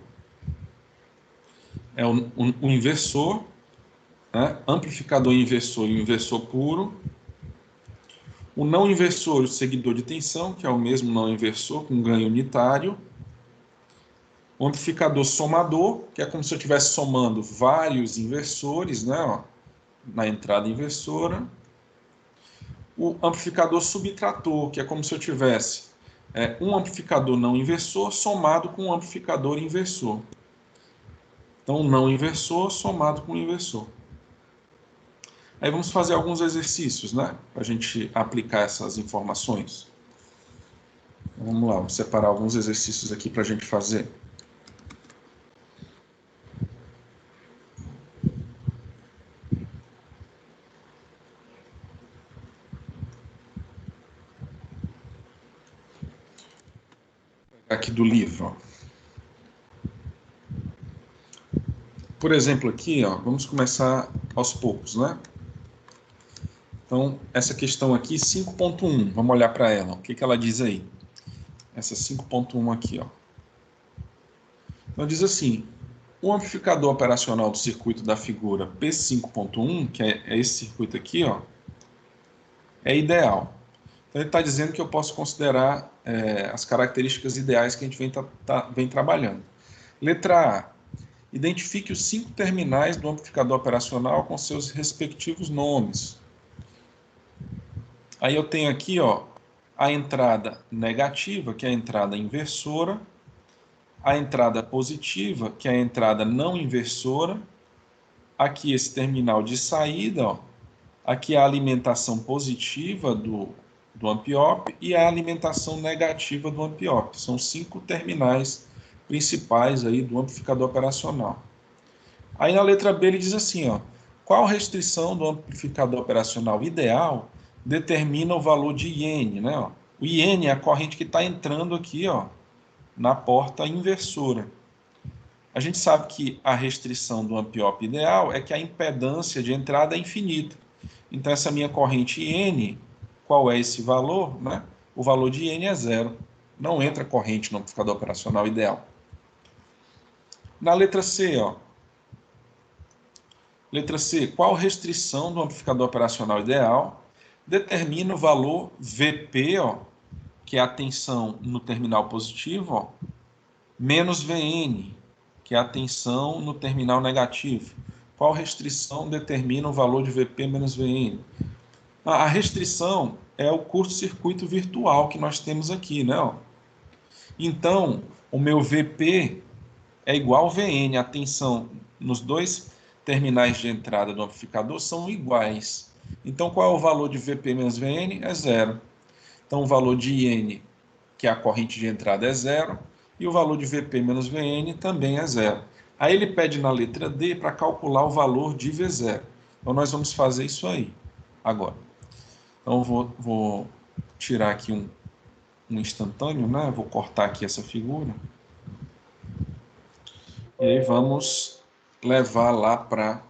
É o inversor, né? Amplificador inversor e o inversor puro. O não inversor e o seguidor de tensão, que é o mesmo não inversor, com ganho unitário. O amplificador somador, que é como se eu estivesse somando vários inversores, né, ó, na entrada inversora. O amplificador subtrator, que é como se eu tivesse um amplificador não inversor somado com um amplificador inversor. Então, não inversor somado com inversor. Aí vamos fazer alguns exercícios, né, para a gente aplicar essas informações. Vamos lá, vamos separar alguns exercícios aqui para a gente fazer. Aqui do livro. Por exemplo, aqui, ó, vamos começar aos poucos, né? Então, essa questão aqui, 5.1, vamos olhar para ela. O que ela diz aí? Essa 5.1 aqui, ó. Então, diz assim, o amplificador operacional do circuito da figura P5.1, que é esse circuito aqui, ó, é ideal. Então, ele está dizendo que eu posso considerar as características ideais que a gente vem trabalhando. Letra A. Identifique os 5 terminais do amplificador operacional com seus respectivos nomes. Aí eu tenho aqui, ó, a entrada negativa, que é a entrada inversora, a entrada positiva, que é a entrada não inversora, aqui esse terminal de saída, ó, aqui a alimentação positiva do amp-op e a alimentação negativa do amp-op. São 5 terminais principais aí do amplificador operacional. Aí na letra B ele diz assim, ó, qual restrição do amplificador operacional ideal determina o valor de IN, né? Ó? O IN é a corrente que está entrando aqui, ó, na porta inversora. A gente sabe que a restrição do amp-op ideal é que a impedância de entrada é infinita. Então, essa minha corrente IN, qual é esse valor? Né? O valor de IN é 0. Não entra corrente no amplificador operacional ideal. Na letra C, ó. Letra C, qual restrição do amplificador operacional ideal determina o valor VP, ó, que é a tensão no terminal positivo, ó, menos VN, que é a tensão no terminal negativo. Qual restrição determina o valor de VP menos VN? A restrição é o curto-circuito virtual que nós temos aqui, né? Ó. Então, o meu VP é igual ao VN, a tensão nos dois terminais de entrada do amplificador são iguais. Então, qual é o valor de VP menos VN? É 0. Então, o valor de IN, que é a corrente de entrada, é 0. E o valor de VP menos VN também é 0. Aí ele pede na letra D para calcular o valor de V0. Então, nós vamos fazer isso aí agora. Então, vou tirar aqui um instantâneo, né? Vou cortar aqui essa figura. E aí vamos levar lá para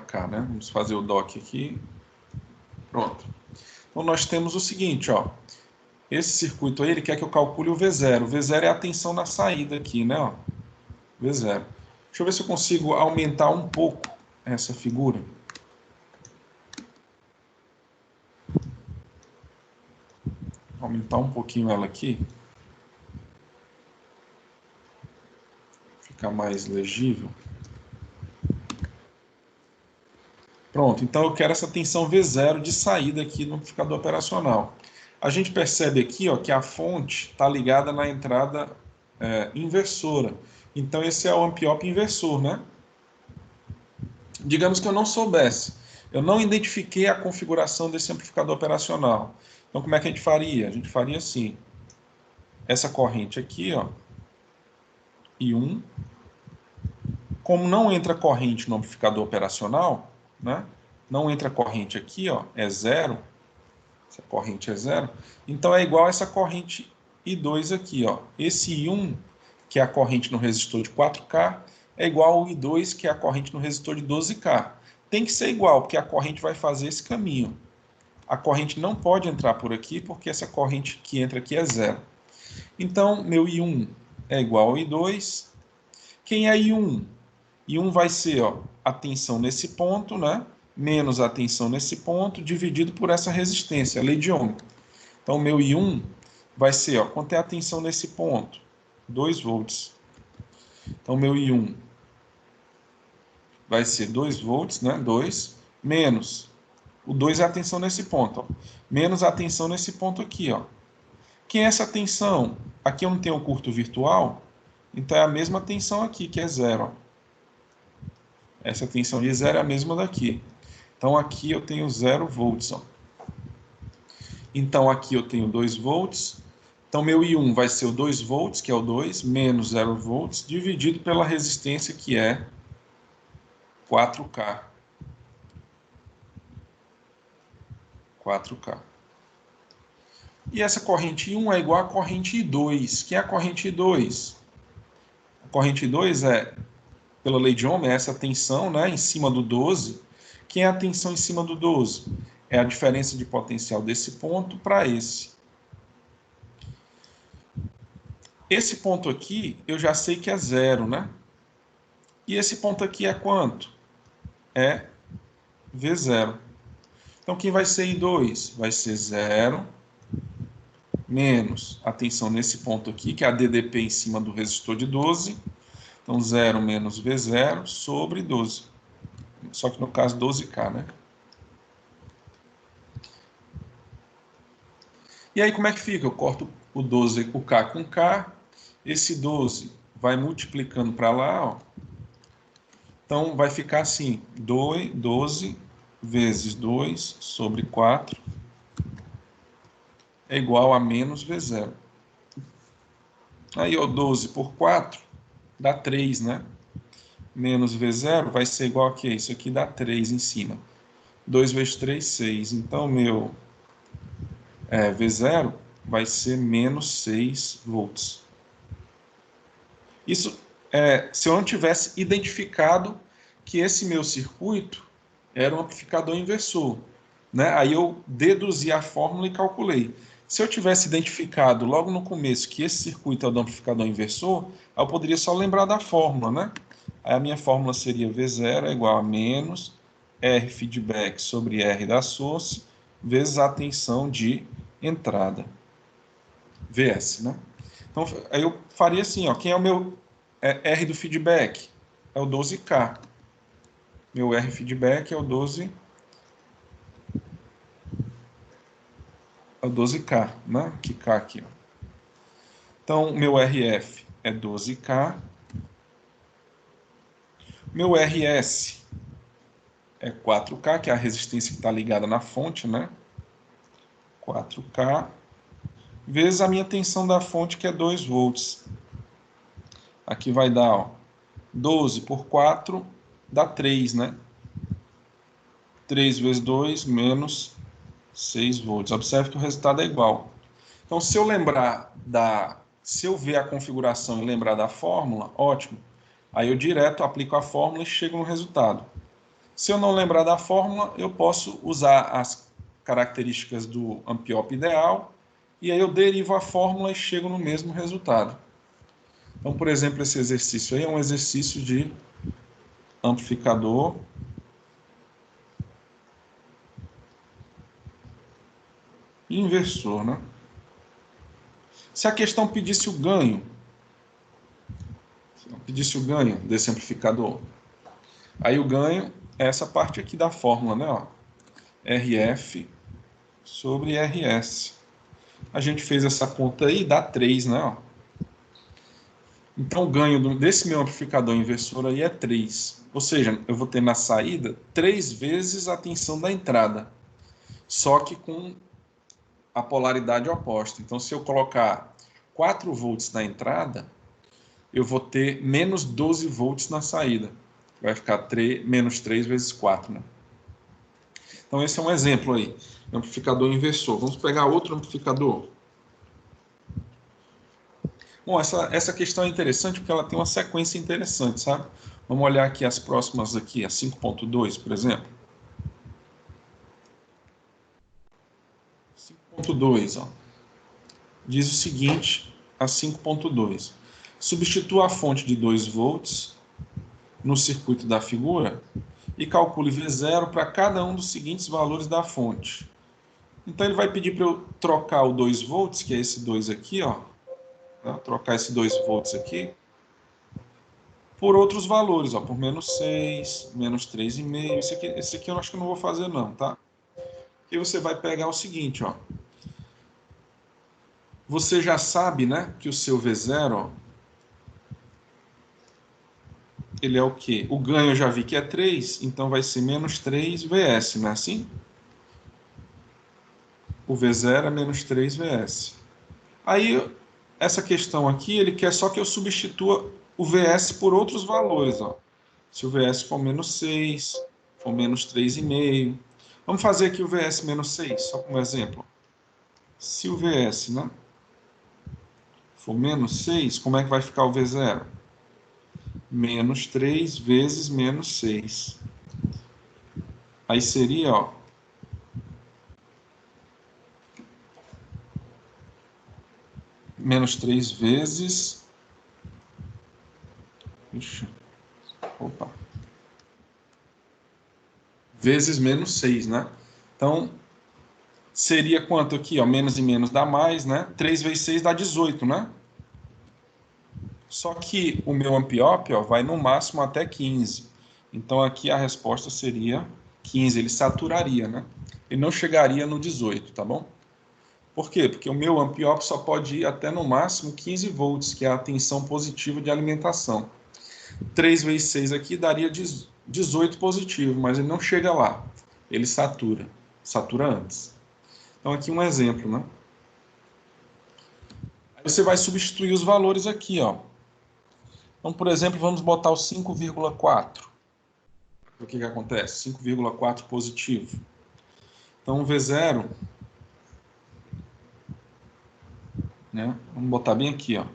cá, né? Vamos fazer o dock aqui. Pronto. Então, nós temos o seguinte, ó. Esse circuito aí, ele quer que eu calcule o V0. O V0 é a tensão na saída aqui, né? Ó. V0. Deixa eu ver se eu consigo aumentar um pouco essa figura. Aumentar um pouquinho ela aqui. Ficar mais legível. Pronto, então eu quero essa tensão V0 de saída aqui no amplificador operacional. A gente percebe aqui, ó, que a fonte está ligada na entrada inversora. Então esse é o amp-op inversor, né? Digamos que eu não soubesse, eu não identifiquei a configuração desse amplificador operacional. Então como é que a gente faria? A gente faria assim, essa corrente aqui, ó, I1, como não entra corrente no amplificador operacional, né? Não entra corrente aqui, ó, é 0, essa corrente é 0, então é igual a essa corrente I2 aqui, ó. Esse I1, que é a corrente no resistor de 4K, é igual ao I2, que é a corrente no resistor de 12K. Tem que ser igual, porque a corrente vai fazer esse caminho. A corrente não pode entrar por aqui, porque essa corrente que entra aqui é 0. Então, meu I1 é igual ao I2. Quem é I1? I1 vai ser, ó, a tensão nesse ponto, né? Menos a tensão nesse ponto, dividido por essa resistência, a lei de Ohm. Então, meu I1 vai ser, ó, quanto é a tensão nesse ponto? 2 volts. Então, meu I1 vai ser 2 volts, né? 2, menos. O 2 é a tensão nesse ponto, ó, menos a tensão nesse ponto aqui, ó. Quem é essa tensão? Aqui eu não tenho o curto virtual, então é a mesma tensão aqui, que é 0, ó. Essa tensão de 0 é a mesma daqui. Então, aqui eu tenho 0 volts. Ó. Então, aqui eu tenho 2 volts. Então, meu I1 vai ser o 2 volts, que é o 2, menos 0 volts, dividido pela resistência, que é 4K. 4K. E essa corrente I1 é igual à corrente I2. Que é a corrente I2? A corrente I2 é, pela lei de Ohm, é essa tensão, né, em cima do 12. Quem é a tensão em cima do 12? É a diferença de potencial desse ponto para esse. Esse ponto aqui, eu já sei que é 0, né? E esse ponto aqui é quanto? É V0. Então, quem vai ser I2? Vai ser 0 menos a tensão nesse ponto aqui, que é a DDP em cima do resistor de 12. Então, 0 menos V0 sobre 12. Só que no caso 12K, né? E aí como é que fica? Eu corto o 12, o K com K, esse 12 vai multiplicando para lá, ó. Então vai ficar assim, 12 vezes 2 sobre 4 é igual a menos V0. Aí, ó, 12 por 4 dá 3, né? Menos V0 vai ser igual a quê? Isso aqui dá 3 em cima. 2 vezes 3, 6. Então, meu V0 vai ser menos 6 volts. Isso se eu não tivesse identificado que esse meu circuito era um amplificador inversor, né? Aí eu deduzi a fórmula e calculei. Se eu tivesse identificado logo no começo que esse circuito é o do amplificador inversor, eu poderia só lembrar da fórmula, né? Aí a minha fórmula seria V0 é igual a menos R feedback sobre R da source vezes a tensão de entrada, VS, né? Então, aí eu faria assim, ó, quem é o meu R do feedback? É o 12K. Meu R feedback é o 12K, né? Que K aqui, ó. Então, meu RF é 12K. Meu RS é 4K, que é a resistência que está ligada na fonte, né? 4K. Vezes a minha tensão da fonte, que é 2 volts. Aqui vai dar, ó, 12 por 4 dá 3, né? 3 vezes 2 menos 6 volts. Observe que o resultado é igual. Então, se eu ver a configuração e lembrar da fórmula, ótimo. Aí eu direto aplico a fórmula e chego no resultado. Se eu não lembrar da fórmula, eu posso usar as características do ampliop ideal e aí eu derivo a fórmula e chego no mesmo resultado. Então, por exemplo, esse exercício aí é um exercício de amplificador inversor, né? Se a questão pedisse o ganho desse amplificador, aí o ganho é essa parte aqui da fórmula, né? Ó, RF sobre RS. A gente fez essa conta aí, dá 3, né? Ó. Então o ganho desse meu amplificador inversor aí é 3. Ou seja, eu vou ter na saída 3 vezes a tensão da entrada, só que com a polaridade oposta. Então, se eu colocar 4 volts na entrada, eu vou ter menos 12 volts na saída. Vai ficar menos 3 vezes 4, né? Então, esse é um exemplo aí, amplificador inversor. Vamos pegar outro amplificador. Bom, essa questão é interessante porque ela tem uma sequência interessante, sabe? Vamos olhar aqui as próximas aqui, a 5.2, por exemplo. 5.2, ó. Diz o seguinte, a 5.2. Substitua a fonte de 2 volts no circuito da figura e calcule V0 para cada um dos seguintes valores da fonte. Então ele vai pedir para eu trocar o 2 volts, que é esse 2 aqui, ó, tá? Trocar esse 2 volts aqui, por outros valores, ó, por menos 6, menos 3,5. Esse aqui eu acho que eu não vou fazer não, tá? E você vai pegar o seguinte, ó. Você já sabe, né, que o seu V0, ó, ele é o quê? O ganho eu já vi que é 3, então vai ser menos 3 VS, não é assim? O V0 é menos 3 VS. Aí, essa questão aqui, ele quer só que eu substitua o VS por outros valores, ó. Se o VS for menos 6, for menos 3,5. Vamos fazer aqui o VS menos 6, só como exemplo. Se o VS, né, for menos 6, como é que vai ficar o V0? Menos 3 vezes menos 6. Aí seria, ó, menos 3 vezes... Opa. Vezes menos 6, né? Então, seria quanto aqui? Ó? Menos e menos dá mais, né? 3 vezes 6 dá 18, né? Só que o meu ampliop, ó, vai no máximo até 15. Então, aqui a resposta seria 15, ele saturaria, né? Ele não chegaria no 18, tá bom? Por quê? Porque o meu amp-op só pode ir até no máximo 15 volts, que é a tensão positiva de alimentação. 3 vezes 6 aqui daria 18 positivo, mas ele não chega lá. Ele satura antes. Então aqui um exemplo, né? Aí você vai substituir os valores aqui, ó. Então, por exemplo, vamos botar o 5,4. O que acontece? 5,4 positivo. Então, V0, né? Vamos botar bem aqui, ó.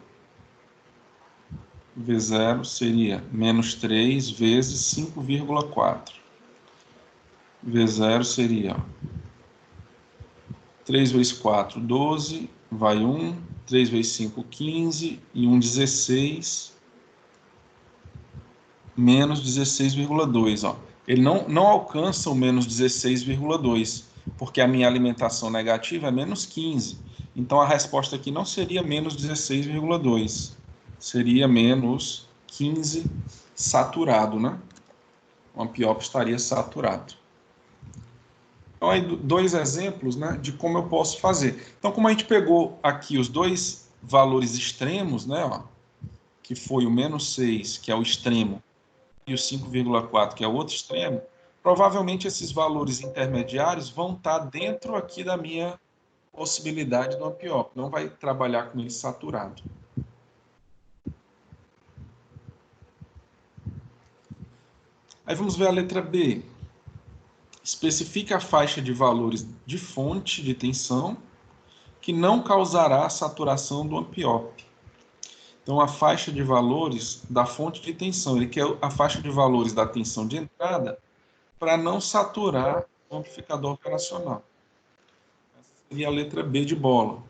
V0 seria menos 3 vezes 5,4. V0 seria, ó, 3 vezes 4, 12, vai 1, 3 vezes 5, 15, e 1, 16, menos 16,2, ó. Ele não alcança o menos 16,2, porque a minha alimentação negativa é menos 15. Então, a resposta aqui não seria menos 16,2, seria menos 15 saturado, né? O amp-op estaria saturado. Então, aí, dois exemplos, né, de como eu posso fazer. Então, como a gente pegou aqui os dois valores extremos, né, ó, que foi o menos 6, que é o extremo, e o 5,4, que é o outro extremo, provavelmente esses valores intermediários vão estar dentro aqui da minha possibilidade do amp-op, não vai trabalhar com ele saturado. Aí vamos ver a letra B. Especifica a faixa de valores de fonte de tensão que não causará a saturação do amp-op. Então, a faixa de valores da fonte de tensão, ele quer a faixa de valores da tensão de entrada para não saturar o amplificador operacional. Essa seria a letra B de bola.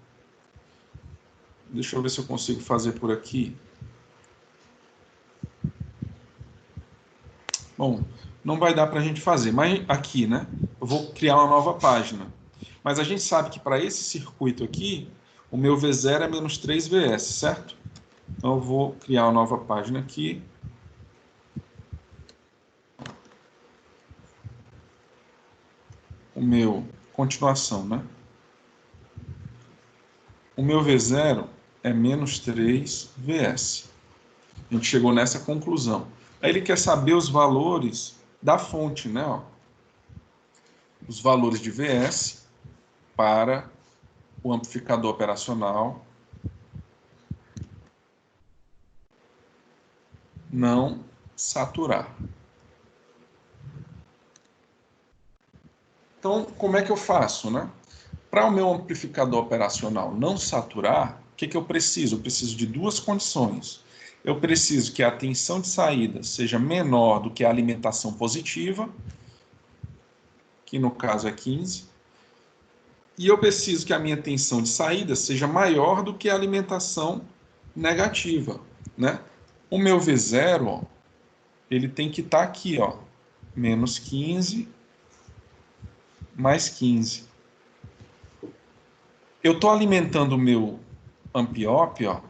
Deixa eu ver se eu consigo fazer por aqui. Bom, não vai dar para a gente fazer, mas aqui, né? Eu vou criar uma nova página. Mas a gente sabe que para esse circuito aqui, o meu V0 é menos 3 VS, certo? Então eu vou criar uma nova página aqui. O meu, continuação, né? O meu V0 é menos 3 VS. A gente chegou nessa conclusão. Aí ele quer saber os valores da fonte, né? Ó. Os valores de VS para o amplificador operacional não saturar. Então, como é que eu faço, né? Para o meu amplificador operacional não saturar, o que eu preciso? Eu preciso de duas condições. Eu preciso que a tensão de saída seja menor do que a alimentação positiva, que no caso é 15, e eu preciso que a minha tensão de saída seja maior do que a alimentação negativa, né? O meu V0, ó, ele tem que estar aqui, ó, menos 15 mais 15. Eu estou alimentando o meu amp-op, ó,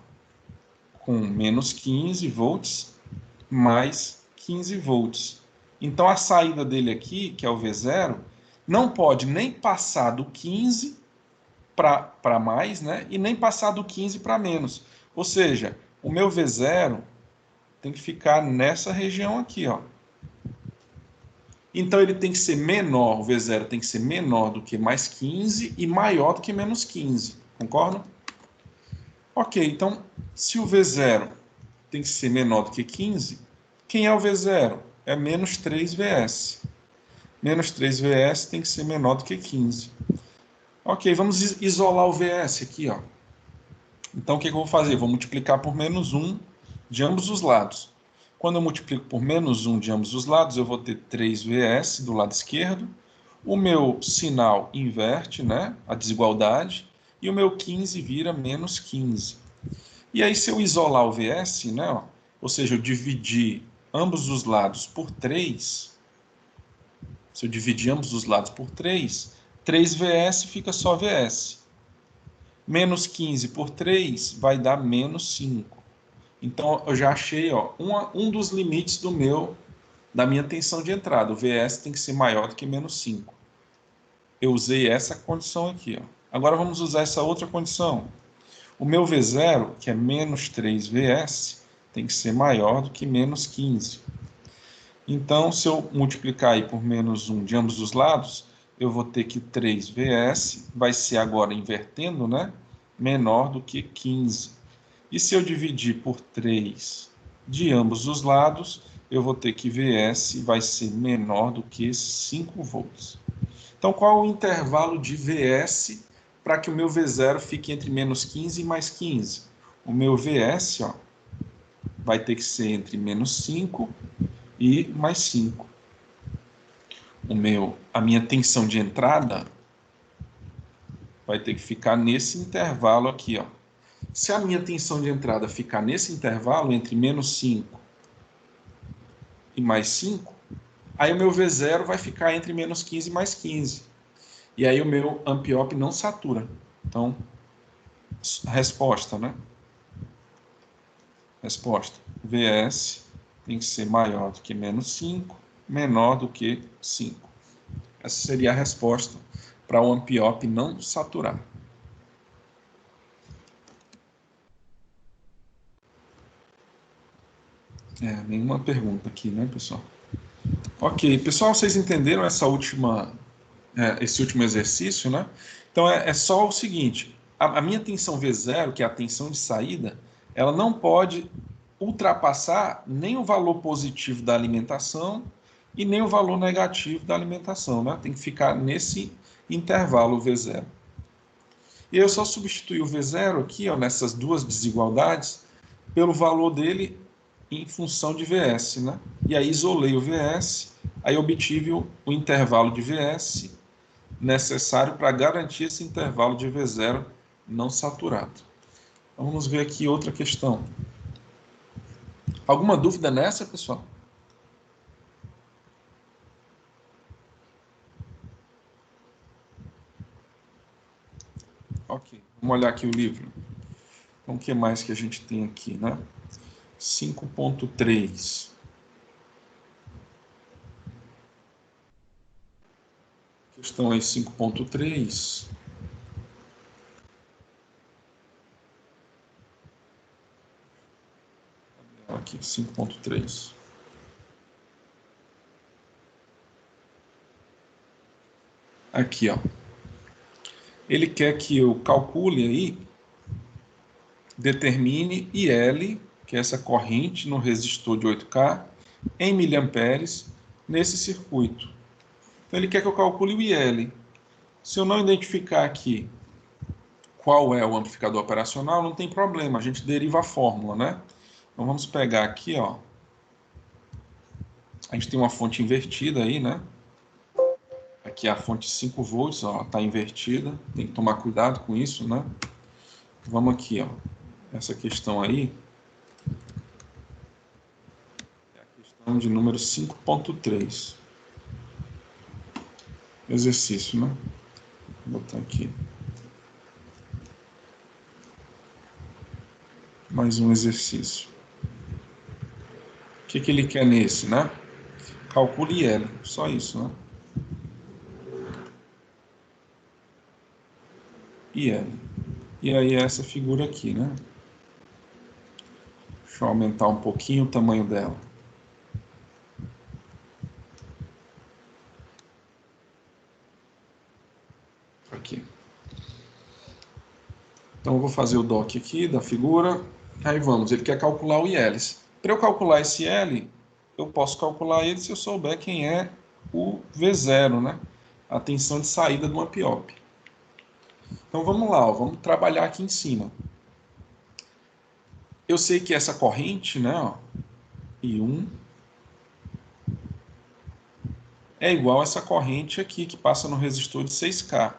com menos 15 volts mais 15 volts. Então, a saída dele aqui, que é o V0, não pode nem passar do 15 para mais, né? E nem passar do 15 para menos. Ou seja, o meu V0 tem que ficar nessa região aqui, ó. Então, ele tem que ser menor, o V0 tem que ser menor do que mais 15 e maior do que menos 15. Concordam? Ok, então, se o V0 tem que ser menor do que 15, quem é o V0? É menos 3 VS. Menos 3 VS tem que ser menor do que 15. Ok, vamos isolar o VS aqui, ó. Então, o que eu vou fazer? Vou multiplicar por menos 1 de ambos os lados. Quando eu multiplico por menos 1 de ambos os lados, eu vou ter 3 VS do lado esquerdo. O meu sinal inverte, né? A desigualdade. E o meu 15 vira menos 15. E aí, se eu isolar o VS, né? Ó, ou seja, eu dividir ambos os lados por 3, se eu dividir ambos os lados por 3, 3 VS fica só VS. Menos 15 por 3 vai dar menos 5. Então, eu já achei, ó, um dos limites do meu da minha tensão de entrada. O VS tem que ser maior do que menos 5. Eu usei essa condição aqui. Ó. Agora vamos usar essa outra condição. O meu V0, que é menos 3VS, tem que ser maior do que menos 15. Então, se eu multiplicar aí por menos 1 de ambos os lados, eu vou ter que 3VS vai ser agora invertendo, né? Menor do que 15. E se eu dividir por 3 de ambos os lados, eu vou ter que VS vai ser menor do que 5 volts. Então, qual é o intervalo de VS para que o meu V0 fique entre menos 15 e mais 15? O meu VS ó, vai ter que ser entre menos 5 e mais 5. A minha tensão de entrada vai ter que ficar nesse intervalo aqui. Ó. Se a minha tensão de entrada ficar nesse intervalo, entre menos 5 e mais 5, aí o meu V0 vai ficar entre menos 15 e mais 15. E aí o meu amp-op não satura. Então, a resposta, né? Resposta. VS tem que ser maior do que menos 5, menor do que 5. Essa seria a resposta para o amp-op não saturar. Nenhuma pergunta aqui, né, pessoal? Ok, pessoal, vocês entenderam esse último exercício, né? Então, é só o seguinte, a minha tensão V0, que é a tensão de saída, ela não pode ultrapassar nem o valor positivo da alimentação e nem o valor negativo da alimentação, né? Tem que ficar nesse intervalo V0. E eu só substituí o V0 aqui, ó, nessas duas desigualdades, pelo valor dele em função de VS, né? E aí isolei o VS, aí obtive o intervalo de VS necessário para garantir esse intervalo de V0 não saturado. Então, vamos ver aqui outra questão. Alguma dúvida nessa, pessoal? Ok, vamos olhar aqui o livro. Então, o que mais que a gente tem aqui, né? 5.3. Questão aí 5.3. Aqui, 5.3. Aqui, ó. Ele quer que eu calcule aí, determine IL, que é essa corrente no resistor de 8K, em miliamperes, nesse circuito. Então, ele quer que eu calcule o IL. Se eu não identificar aqui qual é o amplificador operacional, não tem problema, a gente deriva a fórmula, né? Então, vamos pegar aqui, ó. A gente tem uma fonte invertida aí, né? Aqui é a fonte 5 volts, ó, tá invertida. Tem que tomar cuidado com isso, né? Vamos aqui, ó. Essa questão aí é a questão de número 5.3. Exercício, né? Vou botar aqui. Mais um exercício. O que ele quer nesse, né? Calcule IL, só isso, né? IL. E aí essa figura aqui, né? Deixa eu aumentar um pouquinho o tamanho dela. Aqui. Então eu vou fazer o doc aqui da figura. Aí vamos, ele quer calcular o IL. Para eu calcular esse L, eu posso calcular ele se eu souber quem é o V0, né? A tensão de saída do amp-op. Então vamos lá, ó, vamos trabalhar aqui em cima. Eu sei que essa corrente, né, ó, I1 é igual a essa corrente aqui que passa no resistor de 6K,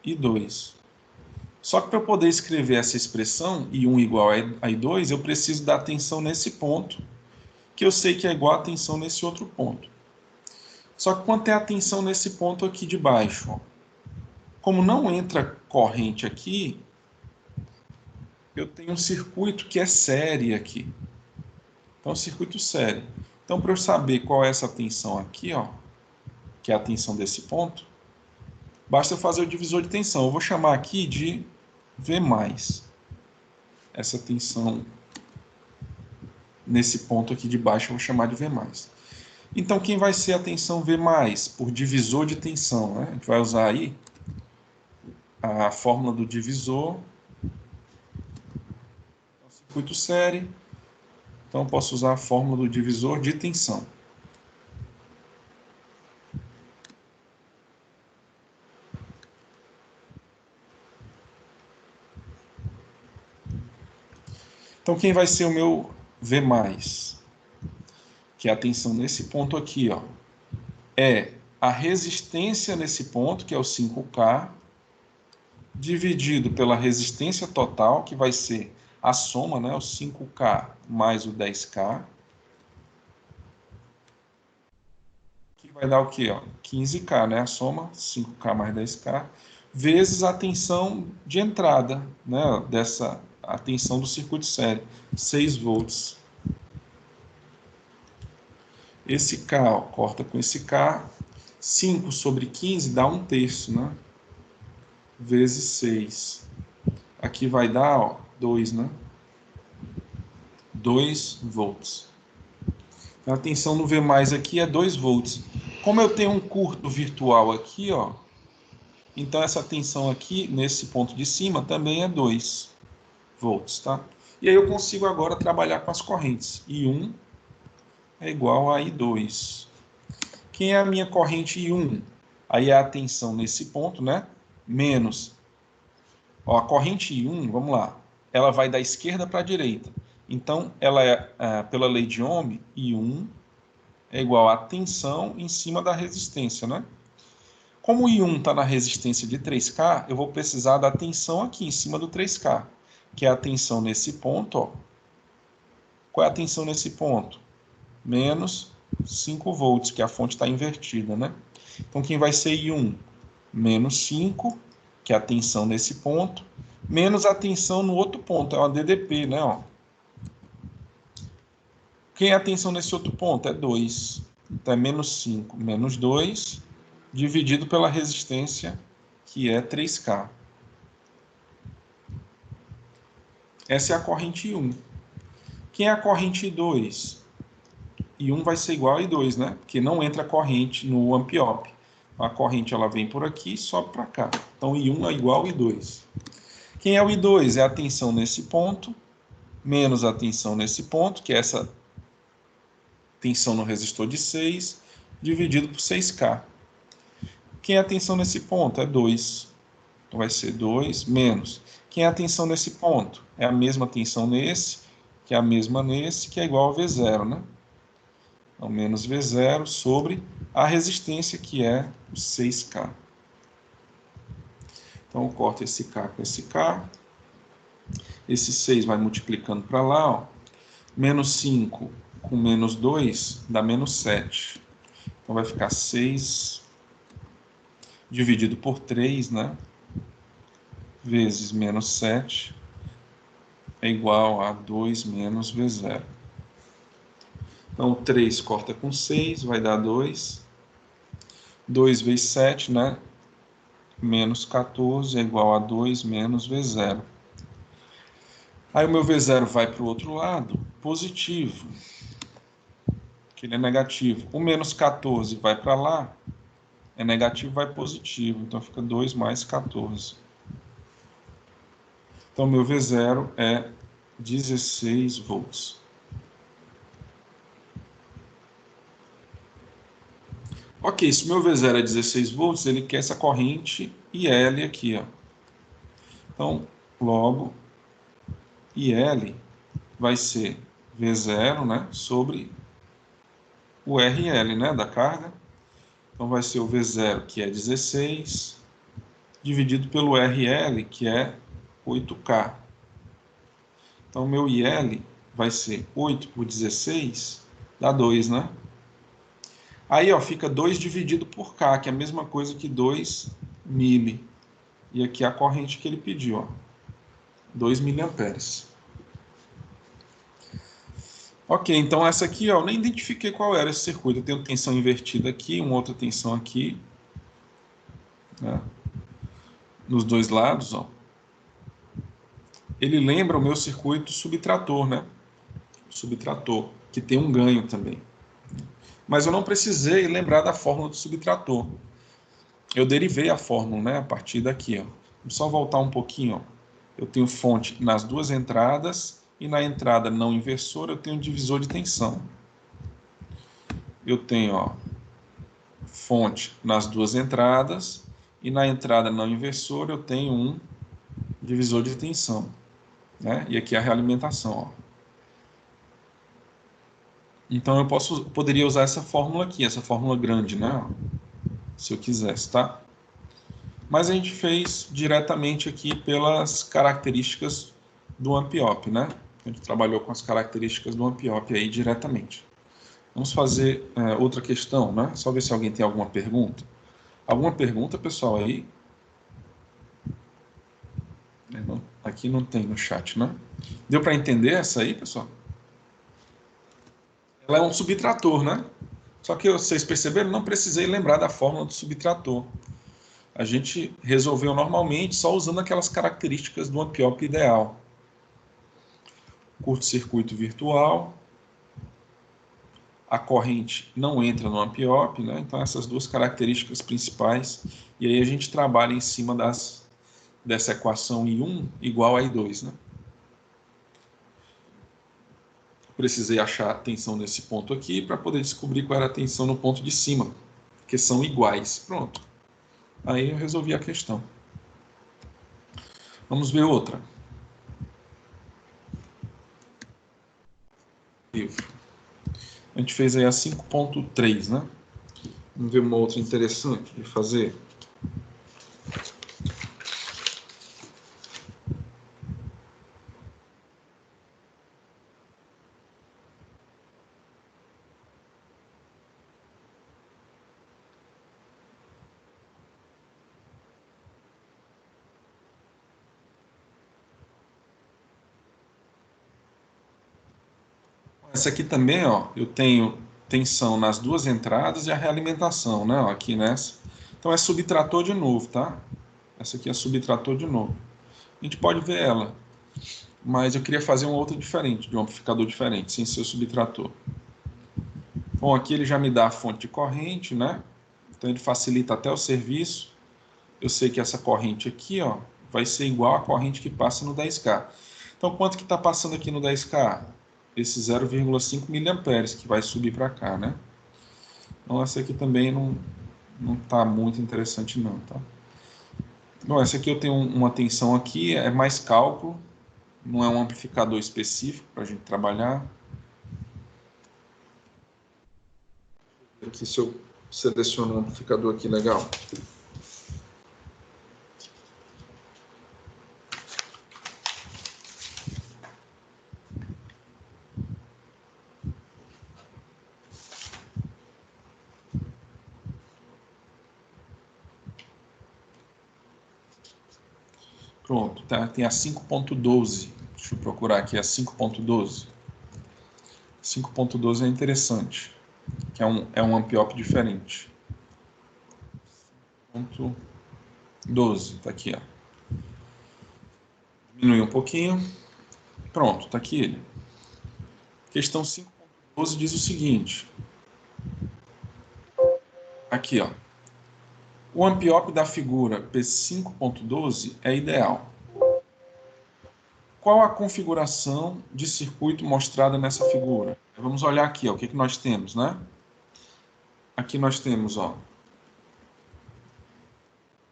I2. Só que para eu poder escrever essa expressão, I1 igual a I2, eu preciso da tensão nesse ponto, que eu sei que é igual a tensão nesse outro ponto. Só que quanto é a tensão nesse ponto aqui de baixo? Ó? Como não entra corrente aqui, eu tenho um circuito que é série aqui. Então, circuito série. Então, para eu saber qual é essa tensão aqui, ó, que é a tensão desse ponto, basta eu fazer o divisor de tensão. Eu vou chamar aqui de V+. Essa tensão nesse ponto aqui de baixo eu vou chamar de V+. Então, quem vai ser a tensão V+, por divisor de tensão, né? A gente vai usar aí a fórmula do divisor, circuito série. Então, eu posso usar a fórmula do divisor de tensão. Então, quem vai ser o meu V+, que é a tensão nesse ponto aqui, ó, é a resistência nesse ponto, que é o 5K, dividido pela resistência total, que vai ser a soma, né, o 5K mais o 10K, que vai dar o quê? Ó? 15K, né, a soma, 5K mais 10K, vezes a tensão de entrada, né, a tensão do circuito série, 6 volts. Esse K, ó, corta com esse K, 5 sobre 15 dá 1/3, né? Vezes 6. Aqui vai dar, ó, 2, né? 2 volts. Então, a tensão no V+ aqui é 2 volts. Como eu tenho um curto virtual aqui, ó, então essa tensão aqui, nesse ponto de cima, também é 2 volts, tá? E aí eu consigo agora trabalhar com as correntes. I1 é igual a I2. Quem é a minha corrente I1? Aí é a tensão nesse ponto, né? Menos. Ó, a corrente I1, vamos lá, ela vai da esquerda para a direita. Então, ela é, pela lei de Ohm, I1 é igual a tensão em cima da resistência, né? Como o I1 está na resistência de 3K, eu vou precisar da tensão aqui em cima do 3K, que é a tensão nesse ponto, ó. Qual é a tensão nesse ponto? Menos 5 volts, que a fonte está invertida, né? Então, quem vai ser I1? Menos 5, que é a tensão nesse ponto, menos a tensão no outro ponto, é uma DDP, né? Ó. Quem é a tensão nesse outro ponto? É 2. Então, é menos 5, menos 2, dividido pela resistência, que é 3K. Essa é a corrente I1. Quem é a corrente I2? I1 vai ser igual a I2, né? Porque não entra corrente no amp-op. A corrente ela vem por aqui e sobe para cá. Então, I1 é igual a I2. Quem é o I2? É a tensão nesse ponto, menos a tensão nesse ponto, que é essa tensão no resistor de 6, dividido por 6K. Quem é a tensão nesse ponto? É 2. Então, vai ser 2 menos. Quem é a tensão nesse ponto? É a mesma tensão nesse, que é a mesma nesse, que é igual a V0, né? Então, menos V0 sobre a resistência, que é o 6K. Então, eu corto esse K com esse K. Esse 6 vai multiplicando para lá, ó. Menos 5 com menos 2 dá menos 7. Então, vai ficar 6 dividido por 3, né? Vezes menos 7 é igual a 2 menos V0. Então, 3 corta com 6, vai dar 2. 2 vezes 7, né? Menos 14 é igual a 2 menos V0. Aí o meu V0 vai para o outro lado, positivo, que ele é negativo. O menos 14 vai para lá, é negativo, vai positivo. Então fica 2 mais 14. Então meu V0 é 16 volts. Ok, se o meu V0 é 16 volts, ele quer essa corrente IL aqui, ó. Então, logo, IL vai ser V0, né, sobre o RL, né, da carga. Então, vai ser o V0, que é 16, dividido pelo RL, que é 8K. Então, meu IL vai ser 8 por 16, dá 2, né? Aí, ó, fica 2 dividido por K, que é a mesma coisa que 2 mili. E aqui a corrente que ele pediu, ó, 2 miliamperes. Ok, então essa aqui, ó, eu nem identifiquei qual era esse circuito. Eu tenho tensão invertida aqui, uma outra tensão aqui, né, nos dois lados, ó. Ele lembra o meu circuito subtrator, né? Subtrator, que tem um ganho também. Mas eu não precisei lembrar da fórmula do subtrator. Eu derivei a fórmula, né, a partir daqui, ó. Vou só voltar um pouquinho, ó. Eu tenho fonte nas duas entradas e na entrada não inversora eu tenho um divisor de tensão. Eu tenho, ó, fonte nas duas entradas e na entrada não inversora eu tenho um divisor de tensão, né? E aqui a realimentação, ó. Então eu poderia usar essa fórmula aqui, essa fórmula grande, né? Se eu quisesse, tá? Mas a gente fez diretamente aqui pelas características do Ampiop, né? A gente trabalhou com as características do Ampiop aí diretamente. Vamos fazer outra questão, né? Só ver se alguém tem alguma pergunta. Alguma pergunta, pessoal, aí? Aqui não tem no chat, né? Deu para entender essa aí, pessoal? Ela é um subtrator, né? Só que vocês perceberam, não precisei lembrar da fórmula do subtrator. A gente resolveu normalmente só usando aquelas características do Ampiop ideal. Curto-circuito virtual, a corrente não entra no Ampiop, né? Então essas duas características principais, e aí a gente trabalha em cima dessa equação I1 igual a I2, né? Precisei achar a tensão nesse ponto aqui para poder descobrir qual era a tensão no ponto de cima, que são iguais. Pronto. Aí eu resolvi a questão. Vamos ver outra. A gente fez aí a 5.3, né? Vamos ver uma outra interessante de fazer. Essa aqui também, ó, eu tenho tensão nas duas entradas e a realimentação, né? Ó, aqui nessa. Então é subtrator de novo, tá? Essa aqui é subtrator de novo. A gente pode ver ela, mas eu queria fazer uma outra diferente, de um amplificador diferente, sem ser subtrator. Bom, aqui ele já me dá a fonte de corrente, né? Então ele facilita até o serviço. Eu sei que essa corrente aqui, ó, vai ser igual à corrente que passa no 10K. Então quanto que está passando aqui no 10K? Esse 0,5 miliamperes que vai subir para cá, né? Então essa aqui também não está muito interessante não, tá? Bom, essa aqui eu tenho uma tensão aqui, é mais cálculo, não é um amplificador específico para a gente trabalhar. Aqui se eu seleciono um amplificador aqui legal. Pronto, tá? Tem a 5.12. Deixa eu procurar aqui a 5.12. 5.12 é interessante, que é um ampliop diferente. 5.12, tá aqui, ó. Diminui um pouquinho. Pronto, tá aqui ele. Questão 5.12 diz o seguinte. Aqui, ó. O ampliop da figura P5.12 é ideal. Qual a configuração de circuito mostrada nessa figura? Vamos olhar aqui, ó, o que nós temos, né? Aqui nós temos, ó,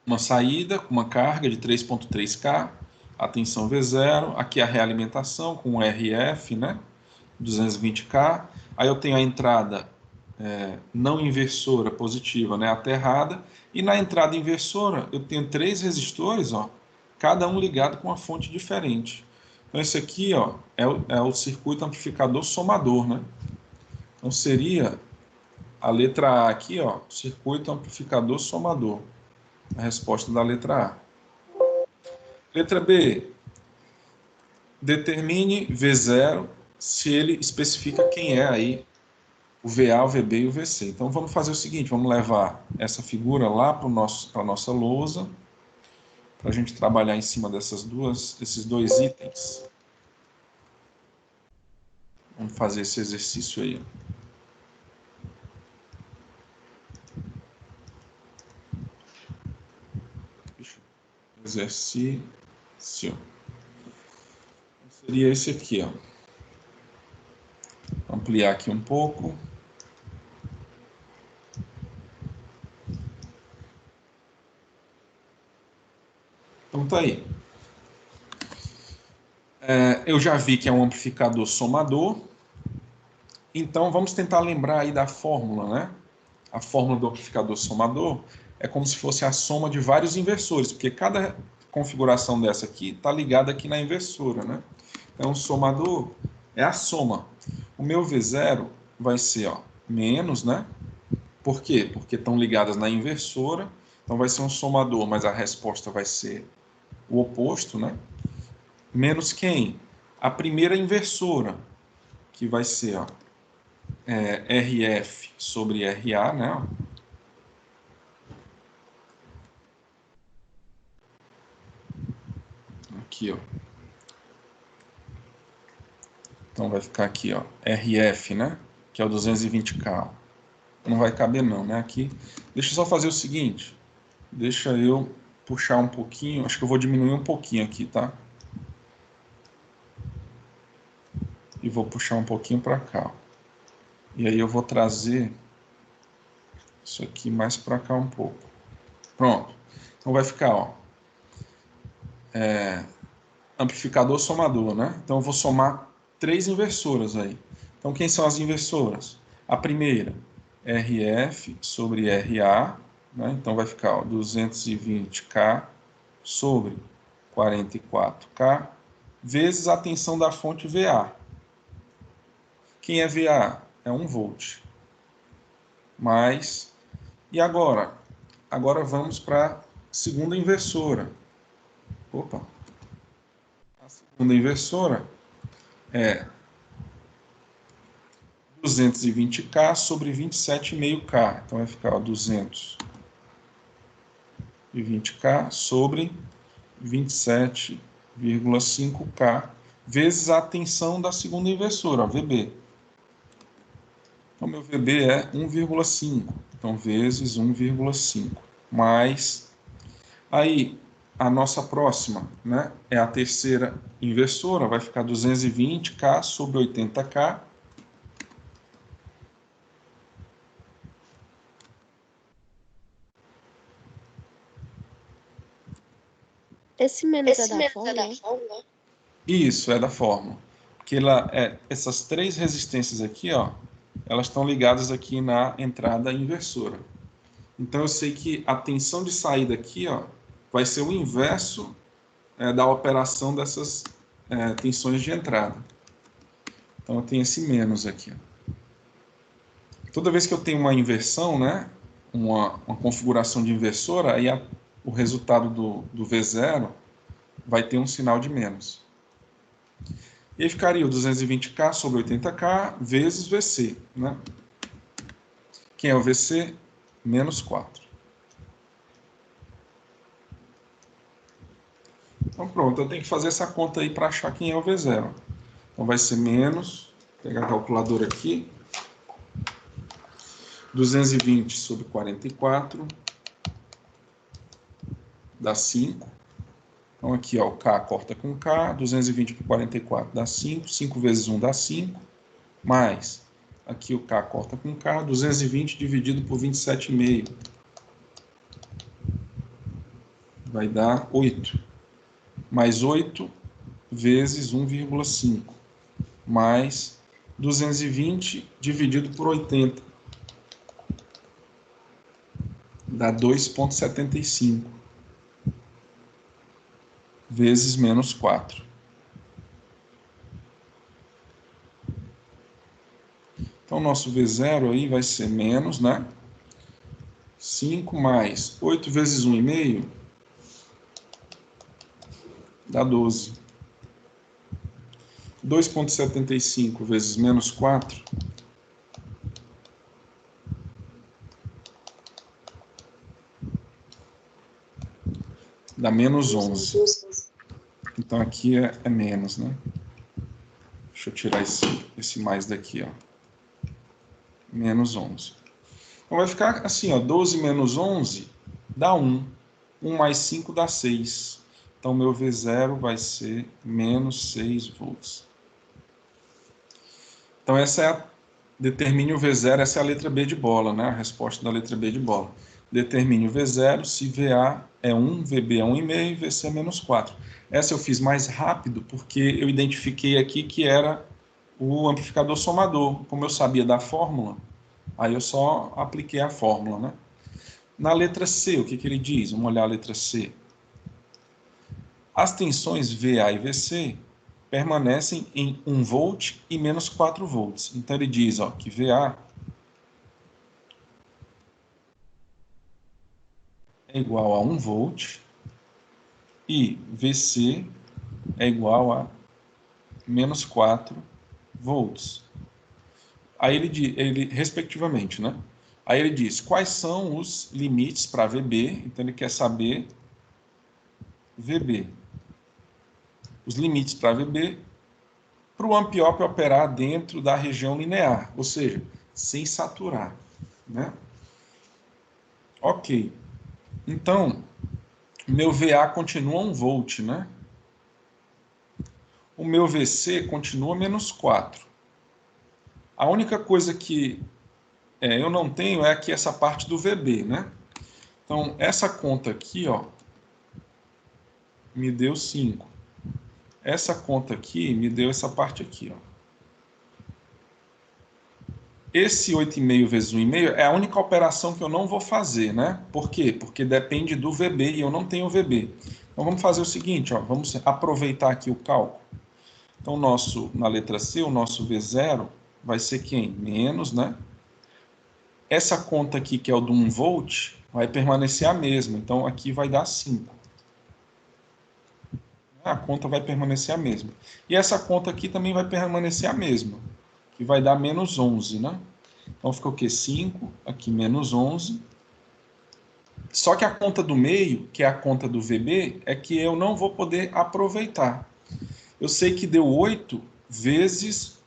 uma saída com uma carga de 3.3K, a tensão V0, aqui a realimentação com RF, né? 220K. Aí eu tenho a entrada não inversora positiva, né, aterrada, e na entrada inversora eu tenho 3 resistores, ó, cada um ligado com uma fonte diferente. Então esse aqui, ó, é o circuito amplificador somador, né? Então seria a letra A aqui, ó, circuito amplificador somador. A resposta da letra A. Letra B, determine V0 se ele especifica quem é aí o VA, o VB e o VC. Então, vamos fazer o seguinte, vamos levar essa figura lá para a nossa lousa, para a gente trabalhar em cima desses dois itens. Vamos fazer esse exercício aí. Exercício. Seria esse aqui, ó. Vou ampliar aqui um pouco. Então tá aí. Eu já vi que é um amplificador somador. Então vamos tentar lembrar aí da fórmula, né? A fórmula do amplificador somador é como se fosse a soma de vários inversores, porque cada configuração dessa aqui está ligada aqui na inversora, né? Então, o somador é a soma. O meu V0 vai ser, ó, menos, né? Por quê? Porque estão ligadas na inversora, então vai ser um somador, mas a resposta vai ser o oposto, né? Menos quem? A primeira inversora, que vai ser, ó, RF sobre RA, né? Aqui, ó. Então vai ficar aqui, ó, RF, né? Que é o 220K. Não vai caber não, né? Aqui. Deixa eu só fazer o seguinte. Deixa eu puxar um pouquinho. Acho que eu vou diminuir um pouquinho aqui, tá? E vou puxar um pouquinho para cá. Ó. E aí eu vou trazer isso aqui mais para cá um pouco. Pronto. Então vai ficar, ó. Amplificador somador, né? Então eu vou somar 3 inversoras aí. Então quem são as inversoras? A primeira, RF sobre RA, né? Então vai ficar, ó, 220K sobre 44K vezes a tensão da fonte VA. Quem é VA? É 1 volt. Mais. E agora? Agora vamos para a segunda inversora. Opa. A segunda inversora é 220K sobre 27,5K. Então vai ficar 220K sobre 27,5K vezes a tensão da segunda inversora, ó, VB. Então, meu VB é 1,5. Então, vezes 1,5. Mais. Aí, a nossa próxima, né, é a terceira inversora, vai ficar 220K sobre 80K. Esse menos é da fórmula? Isso, é da fórmula. Porque essas 3 resistências aqui, ó, elas estão ligadas aqui na entrada inversora. Então, eu sei que a tensão de saída aqui, ó, vai ser o inverso da operação dessas tensões de entrada. Então, eu tenho esse menos aqui. Toda vez que eu tenho uma inversão, né, uma configuração de inversora, aí o resultado do V0 vai ter um sinal de menos. E aí ficaria o 220K sobre 80K vezes VC. Né? Quem é o VC? Menos 4. Então pronto, eu tenho que fazer essa conta aí para achar quem é o V0. Então vai ser menos, vou pegar a calculadora aqui, 220 sobre 44, dá 5. Então aqui, ó, o K corta com K, 220 por 44 dá 5, 5 vezes 1 dá 5, mais, aqui o K corta com K, 220 dividido por 27,5, vai dar 8, mais 8 vezes 1,5, mais 220 dividido por 80, dá 2,75. Vezes menos 4. Então, nosso V0 aí vai ser menos, né? 5 mais 8 vezes 1,5 dá 12. 2,75 vezes menos 4 dá menos 11. Então aqui é menos, né? Deixa eu tirar esse mais daqui, ó. Menos 11. Então vai ficar assim, ó, 12 menos 11 dá 1. 1 mais 5 dá 6. Então meu V0 vai ser menos 6 volts. Então essa é determine o V0, essa é a letra B de bola, né? A resposta da letra B de bola. Determine o V0 se VA é 1, VB é 1,5 e VC é menos 4. Essa eu fiz mais rápido porque eu identifiquei aqui que era o amplificador somador. Como eu sabia da fórmula, aí eu só apliquei a fórmula, né? Na letra C, o que ele diz? Vamos olhar a letra C. As tensões VA e VC permanecem em 1 volt e menos 4 volts. Então ele diz, ó, que VA é igual a 1 volt e VC é igual a menos 4 volts. Aí ele respectivamente, né? Aí ele diz quais são os limites para VB, então ele quer saber VB. Os limites para VB para o ampliop operar dentro da região linear, ou seja, sem saturar, né? Ok. Então, meu VA continua 1 volt, né? O meu VC continua menos 4. A única coisa que eu não tenho é aqui essa parte do VB, né? Então, essa conta aqui, ó, me deu 5. Essa conta aqui me deu essa parte aqui, ó. Esse 8,5 vezes 1,5 é a única operação que eu não vou fazer, né? Por quê? Porque depende do VB e eu não tenho VB. Então, vamos fazer o seguinte, ó, vamos aproveitar aqui o cálculo. Então, na letra C, o nosso V0 vai ser quem? Menos, né? Essa conta aqui, que é o do 1 volt, vai permanecer a mesma. Então, aqui vai dar 5. A conta vai permanecer a mesma. E essa conta aqui também vai permanecer a mesma, que vai dar menos 11, né? Então, fica o quê? 5, aqui menos 11. Só que a conta do meio, que é a conta do VB, é que eu não vou poder aproveitar. Eu sei que deu 8 vezes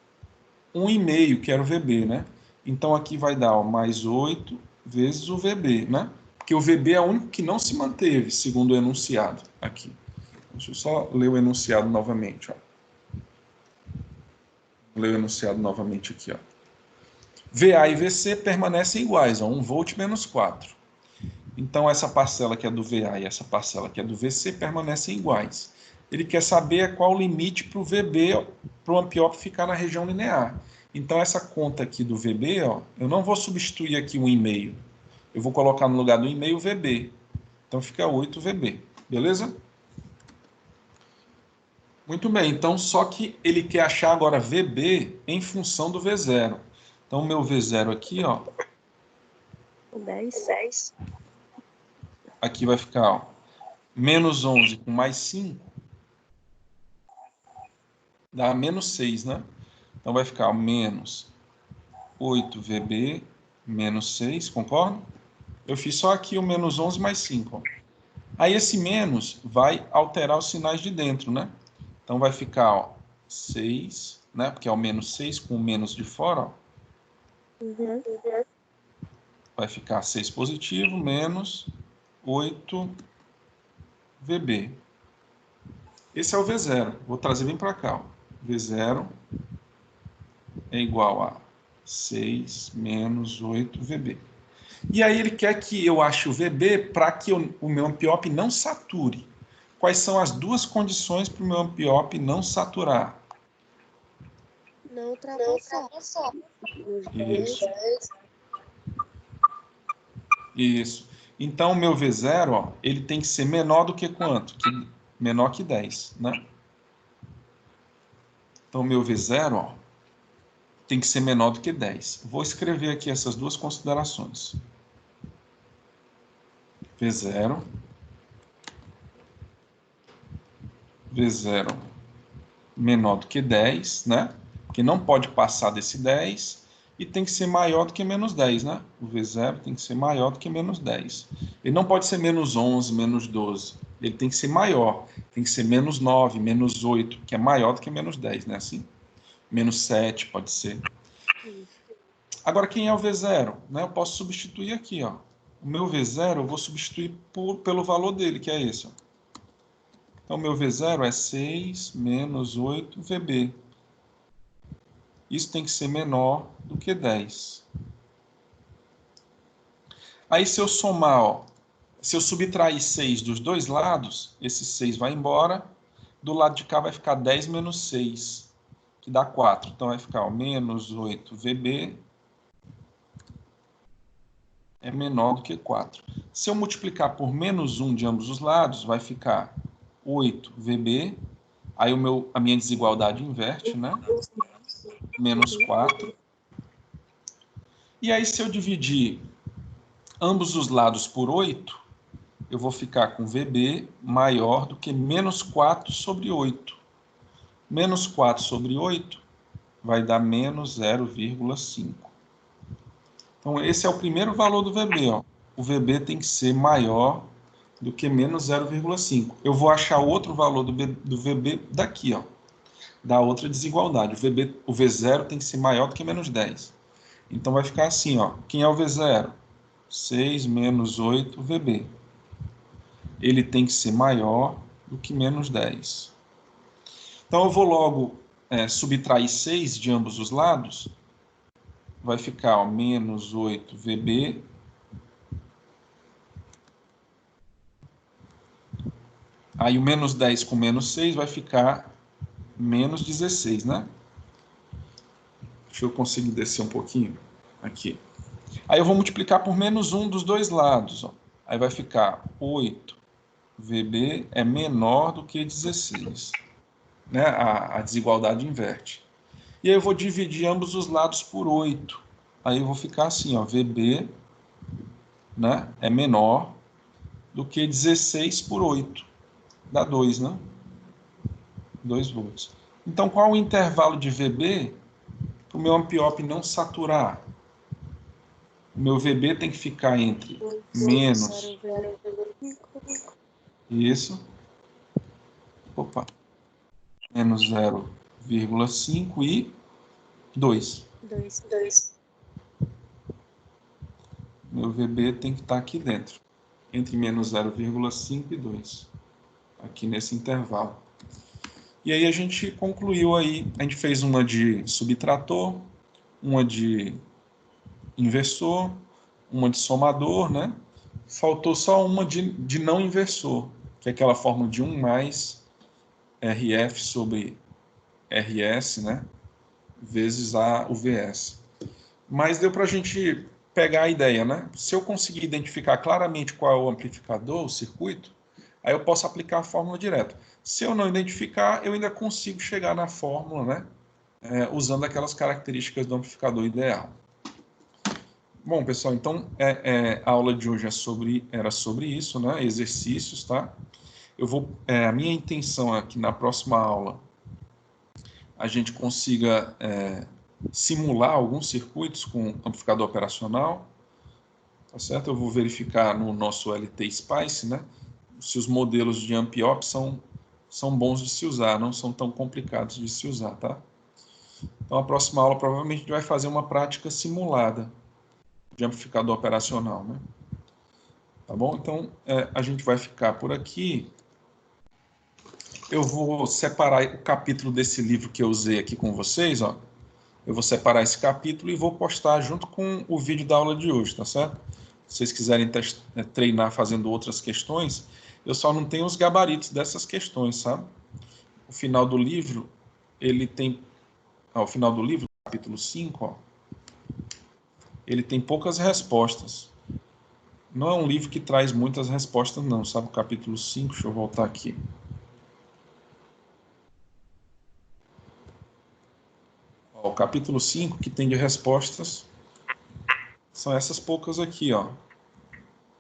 1,5, que era o VB, né? Então, aqui vai dar ó, mais 8 vezes o VB, né? Porque o VB é o único que não se manteve, segundo o enunciado aqui. Deixa eu só ler o enunciado novamente, ó. Vou ler o enunciado novamente aqui, ó. VA e VC permanecem iguais, ó, 1 volt menos 4. Então, essa parcela que é do VA e essa parcela que é do VC permanecem iguais. Ele quer saber qual o limite para o VB, para o ampliop ficar na região linear. Então, essa conta aqui do VB, ó, eu não vou substituir aqui o 1,5. Eu vou colocar no lugar do 1,5 o VB. Então, fica 8 VB. Beleza? Muito bem. Então, só que ele quer achar agora VB em função do V0. Então, o meu V0 aqui, ó. 10. Aqui vai ficar, ó, menos 11 com mais 5 dá menos 6, né? Então vai ficar ó, menos 8 VB menos 6, concorda? Eu fiz só aqui o menos 11 mais 5. Ó. Aí esse menos vai alterar os sinais de dentro, né? Então vai ficar ó, 6, né? Porque é o menos 6 com o menos de fora. Ó. Uhum. Vai ficar 6 positivo menos 8 VB. Esse é o V0. Vou trazer bem para cá. Ó. V0 é igual a 6 menos 8 VB. E aí ele quer que eu ache o VB para que o meu ampliop não sature. Quais são as duas condições para o meu ampliop não saturar? Não ultrapassar. Isso. Isso. Então, o meu V0, ó, ele tem que ser menor do que quanto? Menor que 10, né? Então, o meu V0, ó, tem que ser menor do que 10. Vou escrever aqui essas duas considerações. V0 V0 menor do que 10, né? Porque não pode passar desse 10 e tem que ser maior do que menos 10, né? O V0 tem que ser maior do que menos 10. Ele não pode ser menos 11, menos 12. Ele tem que ser maior. Tem que ser menos 9, menos 8, que é maior do que menos 10, né? Assim? Menos 7 pode ser. Agora, quem é o V0? Né? Eu posso substituir aqui, ó. O meu V0 eu vou substituir pelo valor dele, que é esse, ó. Então, o meu V0 é 6 menos 8 VB. Isso tem que ser menor do que 10. Aí, se eu somar, ó, se eu subtrair 6 dos dois lados, esse 6 vai embora. Do lado de cá vai ficar 10 menos 6, que dá 4. Então, vai ficar ó, menos 8 VB é menor do que 4. Se eu multiplicar por menos 1 de ambos os lados, vai ficar 8 VB. Aí a minha desigualdade inverte, né? Menos 4. E aí, se eu dividir ambos os lados por 8, eu vou ficar com VB maior do que menos 4 sobre 8. Menos 4 sobre 8 vai dar menos 0,5. Então, esse é o primeiro valor do VB. Ó. O VB tem que ser maior do que menos 0,5. Eu vou achar outro valor do VB daqui, ó, da outra desigualdade. O V0 tem que ser maior do que menos 10. Então, vai ficar assim, ó. Quem é o V0? 6 menos 8 VB. Ele tem que ser maior do que menos 10. Então, eu vou logo subtrair 6 de ambos os lados. Vai ficar ó, menos 8 VB. Aí o menos 10 com menos 6 vai ficar menos 16, né? Deixa eu conseguir descer um pouquinho. Aqui. Aí eu vou multiplicar por menos 1 dos dois lados. Ó. Aí vai ficar 8 VB é menor do que 16. Né? A desigualdade inverte. E aí eu vou dividir ambos os lados por 8. Aí eu vou ficar assim, ó, VB, né, é menor do que 16 por 8. Dá 2, né? 2 volts. Então, qual o intervalo de VB para o meu ampliop não saturar? O meu VB tem que ficar entre menos... Isso. Opa. Menos 0,5 e 2. Meu VB tem que estar aqui dentro, entre menos 0,5 e 2, aqui nesse intervalo. E aí a gente concluiu aí, a gente fez uma de subtrator, uma de inversor, uma de somador, né? Faltou só uma de não inversor, que é aquela fórmula de 1 mais RF sobre RS, né? Vezes o VS. Mas deu para a gente pegar a ideia, né? Se eu conseguir identificar claramente qual é o amplificador, o circuito, aí eu posso aplicar a fórmula direto. Se eu não identificar, eu ainda consigo chegar na fórmula, né? Usando aquelas características do amplificador ideal. Bom, pessoal, então a aula de hoje era sobre isso, né? Exercícios, tá? A minha intenção é que na próxima aula a gente consiga simular alguns circuitos com amplificador operacional, tá certo? Eu vou verificar no nosso LT Spice, né? Se os modelos de amp-op são bons de se usar, não são tão complicados de se usar, tá? Então, a próxima aula provavelmente a gente vai fazer uma prática simulada de amplificador operacional, né? Tá bom? Então, a gente vai ficar por aqui. Eu vou separar o capítulo desse livro que eu usei aqui com vocês, ó. Eu vou separar esse capítulo e vou postar junto com o vídeo da aula de hoje, tá certo? Se vocês quiserem treinar fazendo outras questões, eu só não tenho os gabaritos dessas questões, sabe? O final do livro, ele tem... Ao final do livro, capítulo 5, ó, ele tem poucas respostas. Não é um livro que traz muitas respostas, não, sabe? O capítulo 5, deixa eu voltar aqui. Ó, o capítulo 5, que tem de respostas, são essas poucas aqui, ó.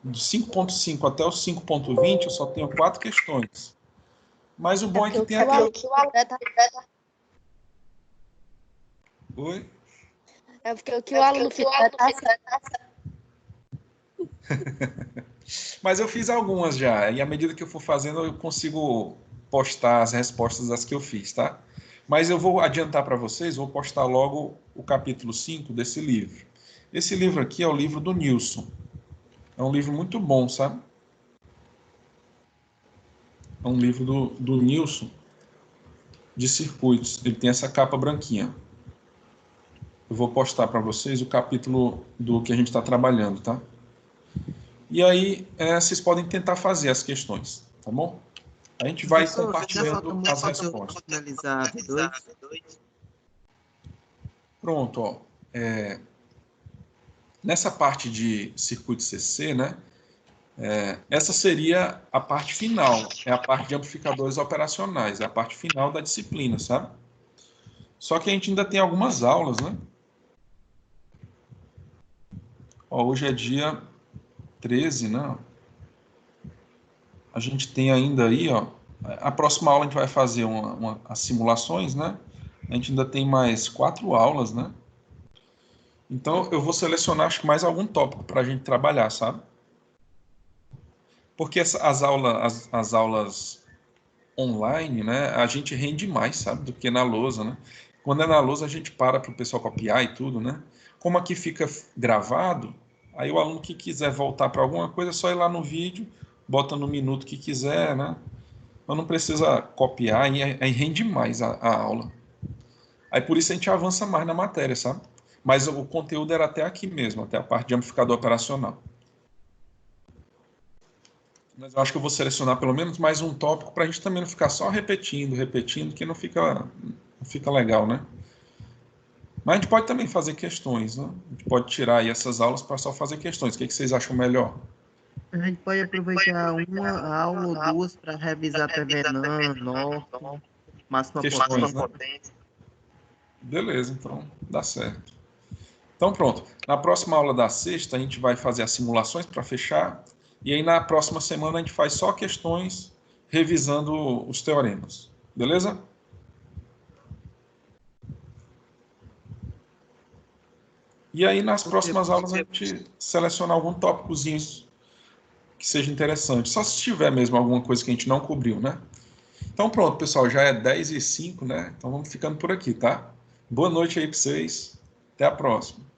Do 5.5 até o 5.20, eu só tenho 4 questões. Mas o bom é que tem porque o aluno Oi? É porque o que o aluno fizer tá certo. Mas eu fiz algumas já, e à medida que eu for fazendo, eu consigo postar as respostas das que eu fiz, tá? Mas eu vou adiantar para vocês, vou postar logo o capítulo 5 desse livro. Esse livro aqui é o livro do Nilson. É um livro muito bom, sabe? É um livro do Nilson, de circuitos. Ele tem essa capa branquinha. Eu vou postar para vocês o capítulo do que a gente está trabalhando, tá? E aí, vocês podem tentar fazer as questões, tá bom? A gente vai compartilhando as respostas. Finalizar V2. Pronto, ó. Nessa parte de circuito CC, né? Essa seria a parte final, é a parte de amplificadores operacionais, é a parte final da disciplina, sabe? Só que a gente ainda tem algumas aulas, né? Ó, hoje é dia 13, né? A gente tem ainda aí, ó, a próxima aula a gente vai fazer as simulações, né? A gente ainda tem mais 4 aulas, né? Então, eu vou selecionar, acho que mais algum tópico para a gente trabalhar, sabe? Porque as aulas online, né, a gente rende mais, sabe, do que na lousa, né? Quando é na lousa, a gente para o pessoal copiar e tudo, né? Como aqui fica gravado, aí o aluno que quiser voltar para alguma coisa, é só ir lá no vídeo, bota no minuto que quiser, né? Então não precisa copiar, e aí rende mais a aula. Aí por isso a gente avança mais na matéria, sabe? Mas o conteúdo era até aqui mesmo, até a parte de amplificador operacional. Mas eu acho que eu vou selecionar pelo menos mais um tópico para a gente também não ficar só repetindo, que não fica legal, né? Mas a gente pode também fazer questões, né? A gente pode tirar aí essas aulas para só fazer questões. O que vocês acham melhor? A gente pode aproveitar uma aula ou duas para revisar Tevenan, Norton, máxima Questões, potência. né? Beleza, então dá certo. Então pronto. Na próxima aula da sexta a gente vai fazer as simulações para fechar. E aí na próxima semana a gente faz só questões revisando os teoremas. Beleza? E aí nas próximas aulas a gente seleciona algum tópicozinho que seja interessante. Só se tiver mesmo alguma coisa que a gente não cobriu, né? Então pronto, pessoal. Já é 10h05, né? Então vamos ficando por aqui, tá? Boa noite aí para vocês. Até a próxima.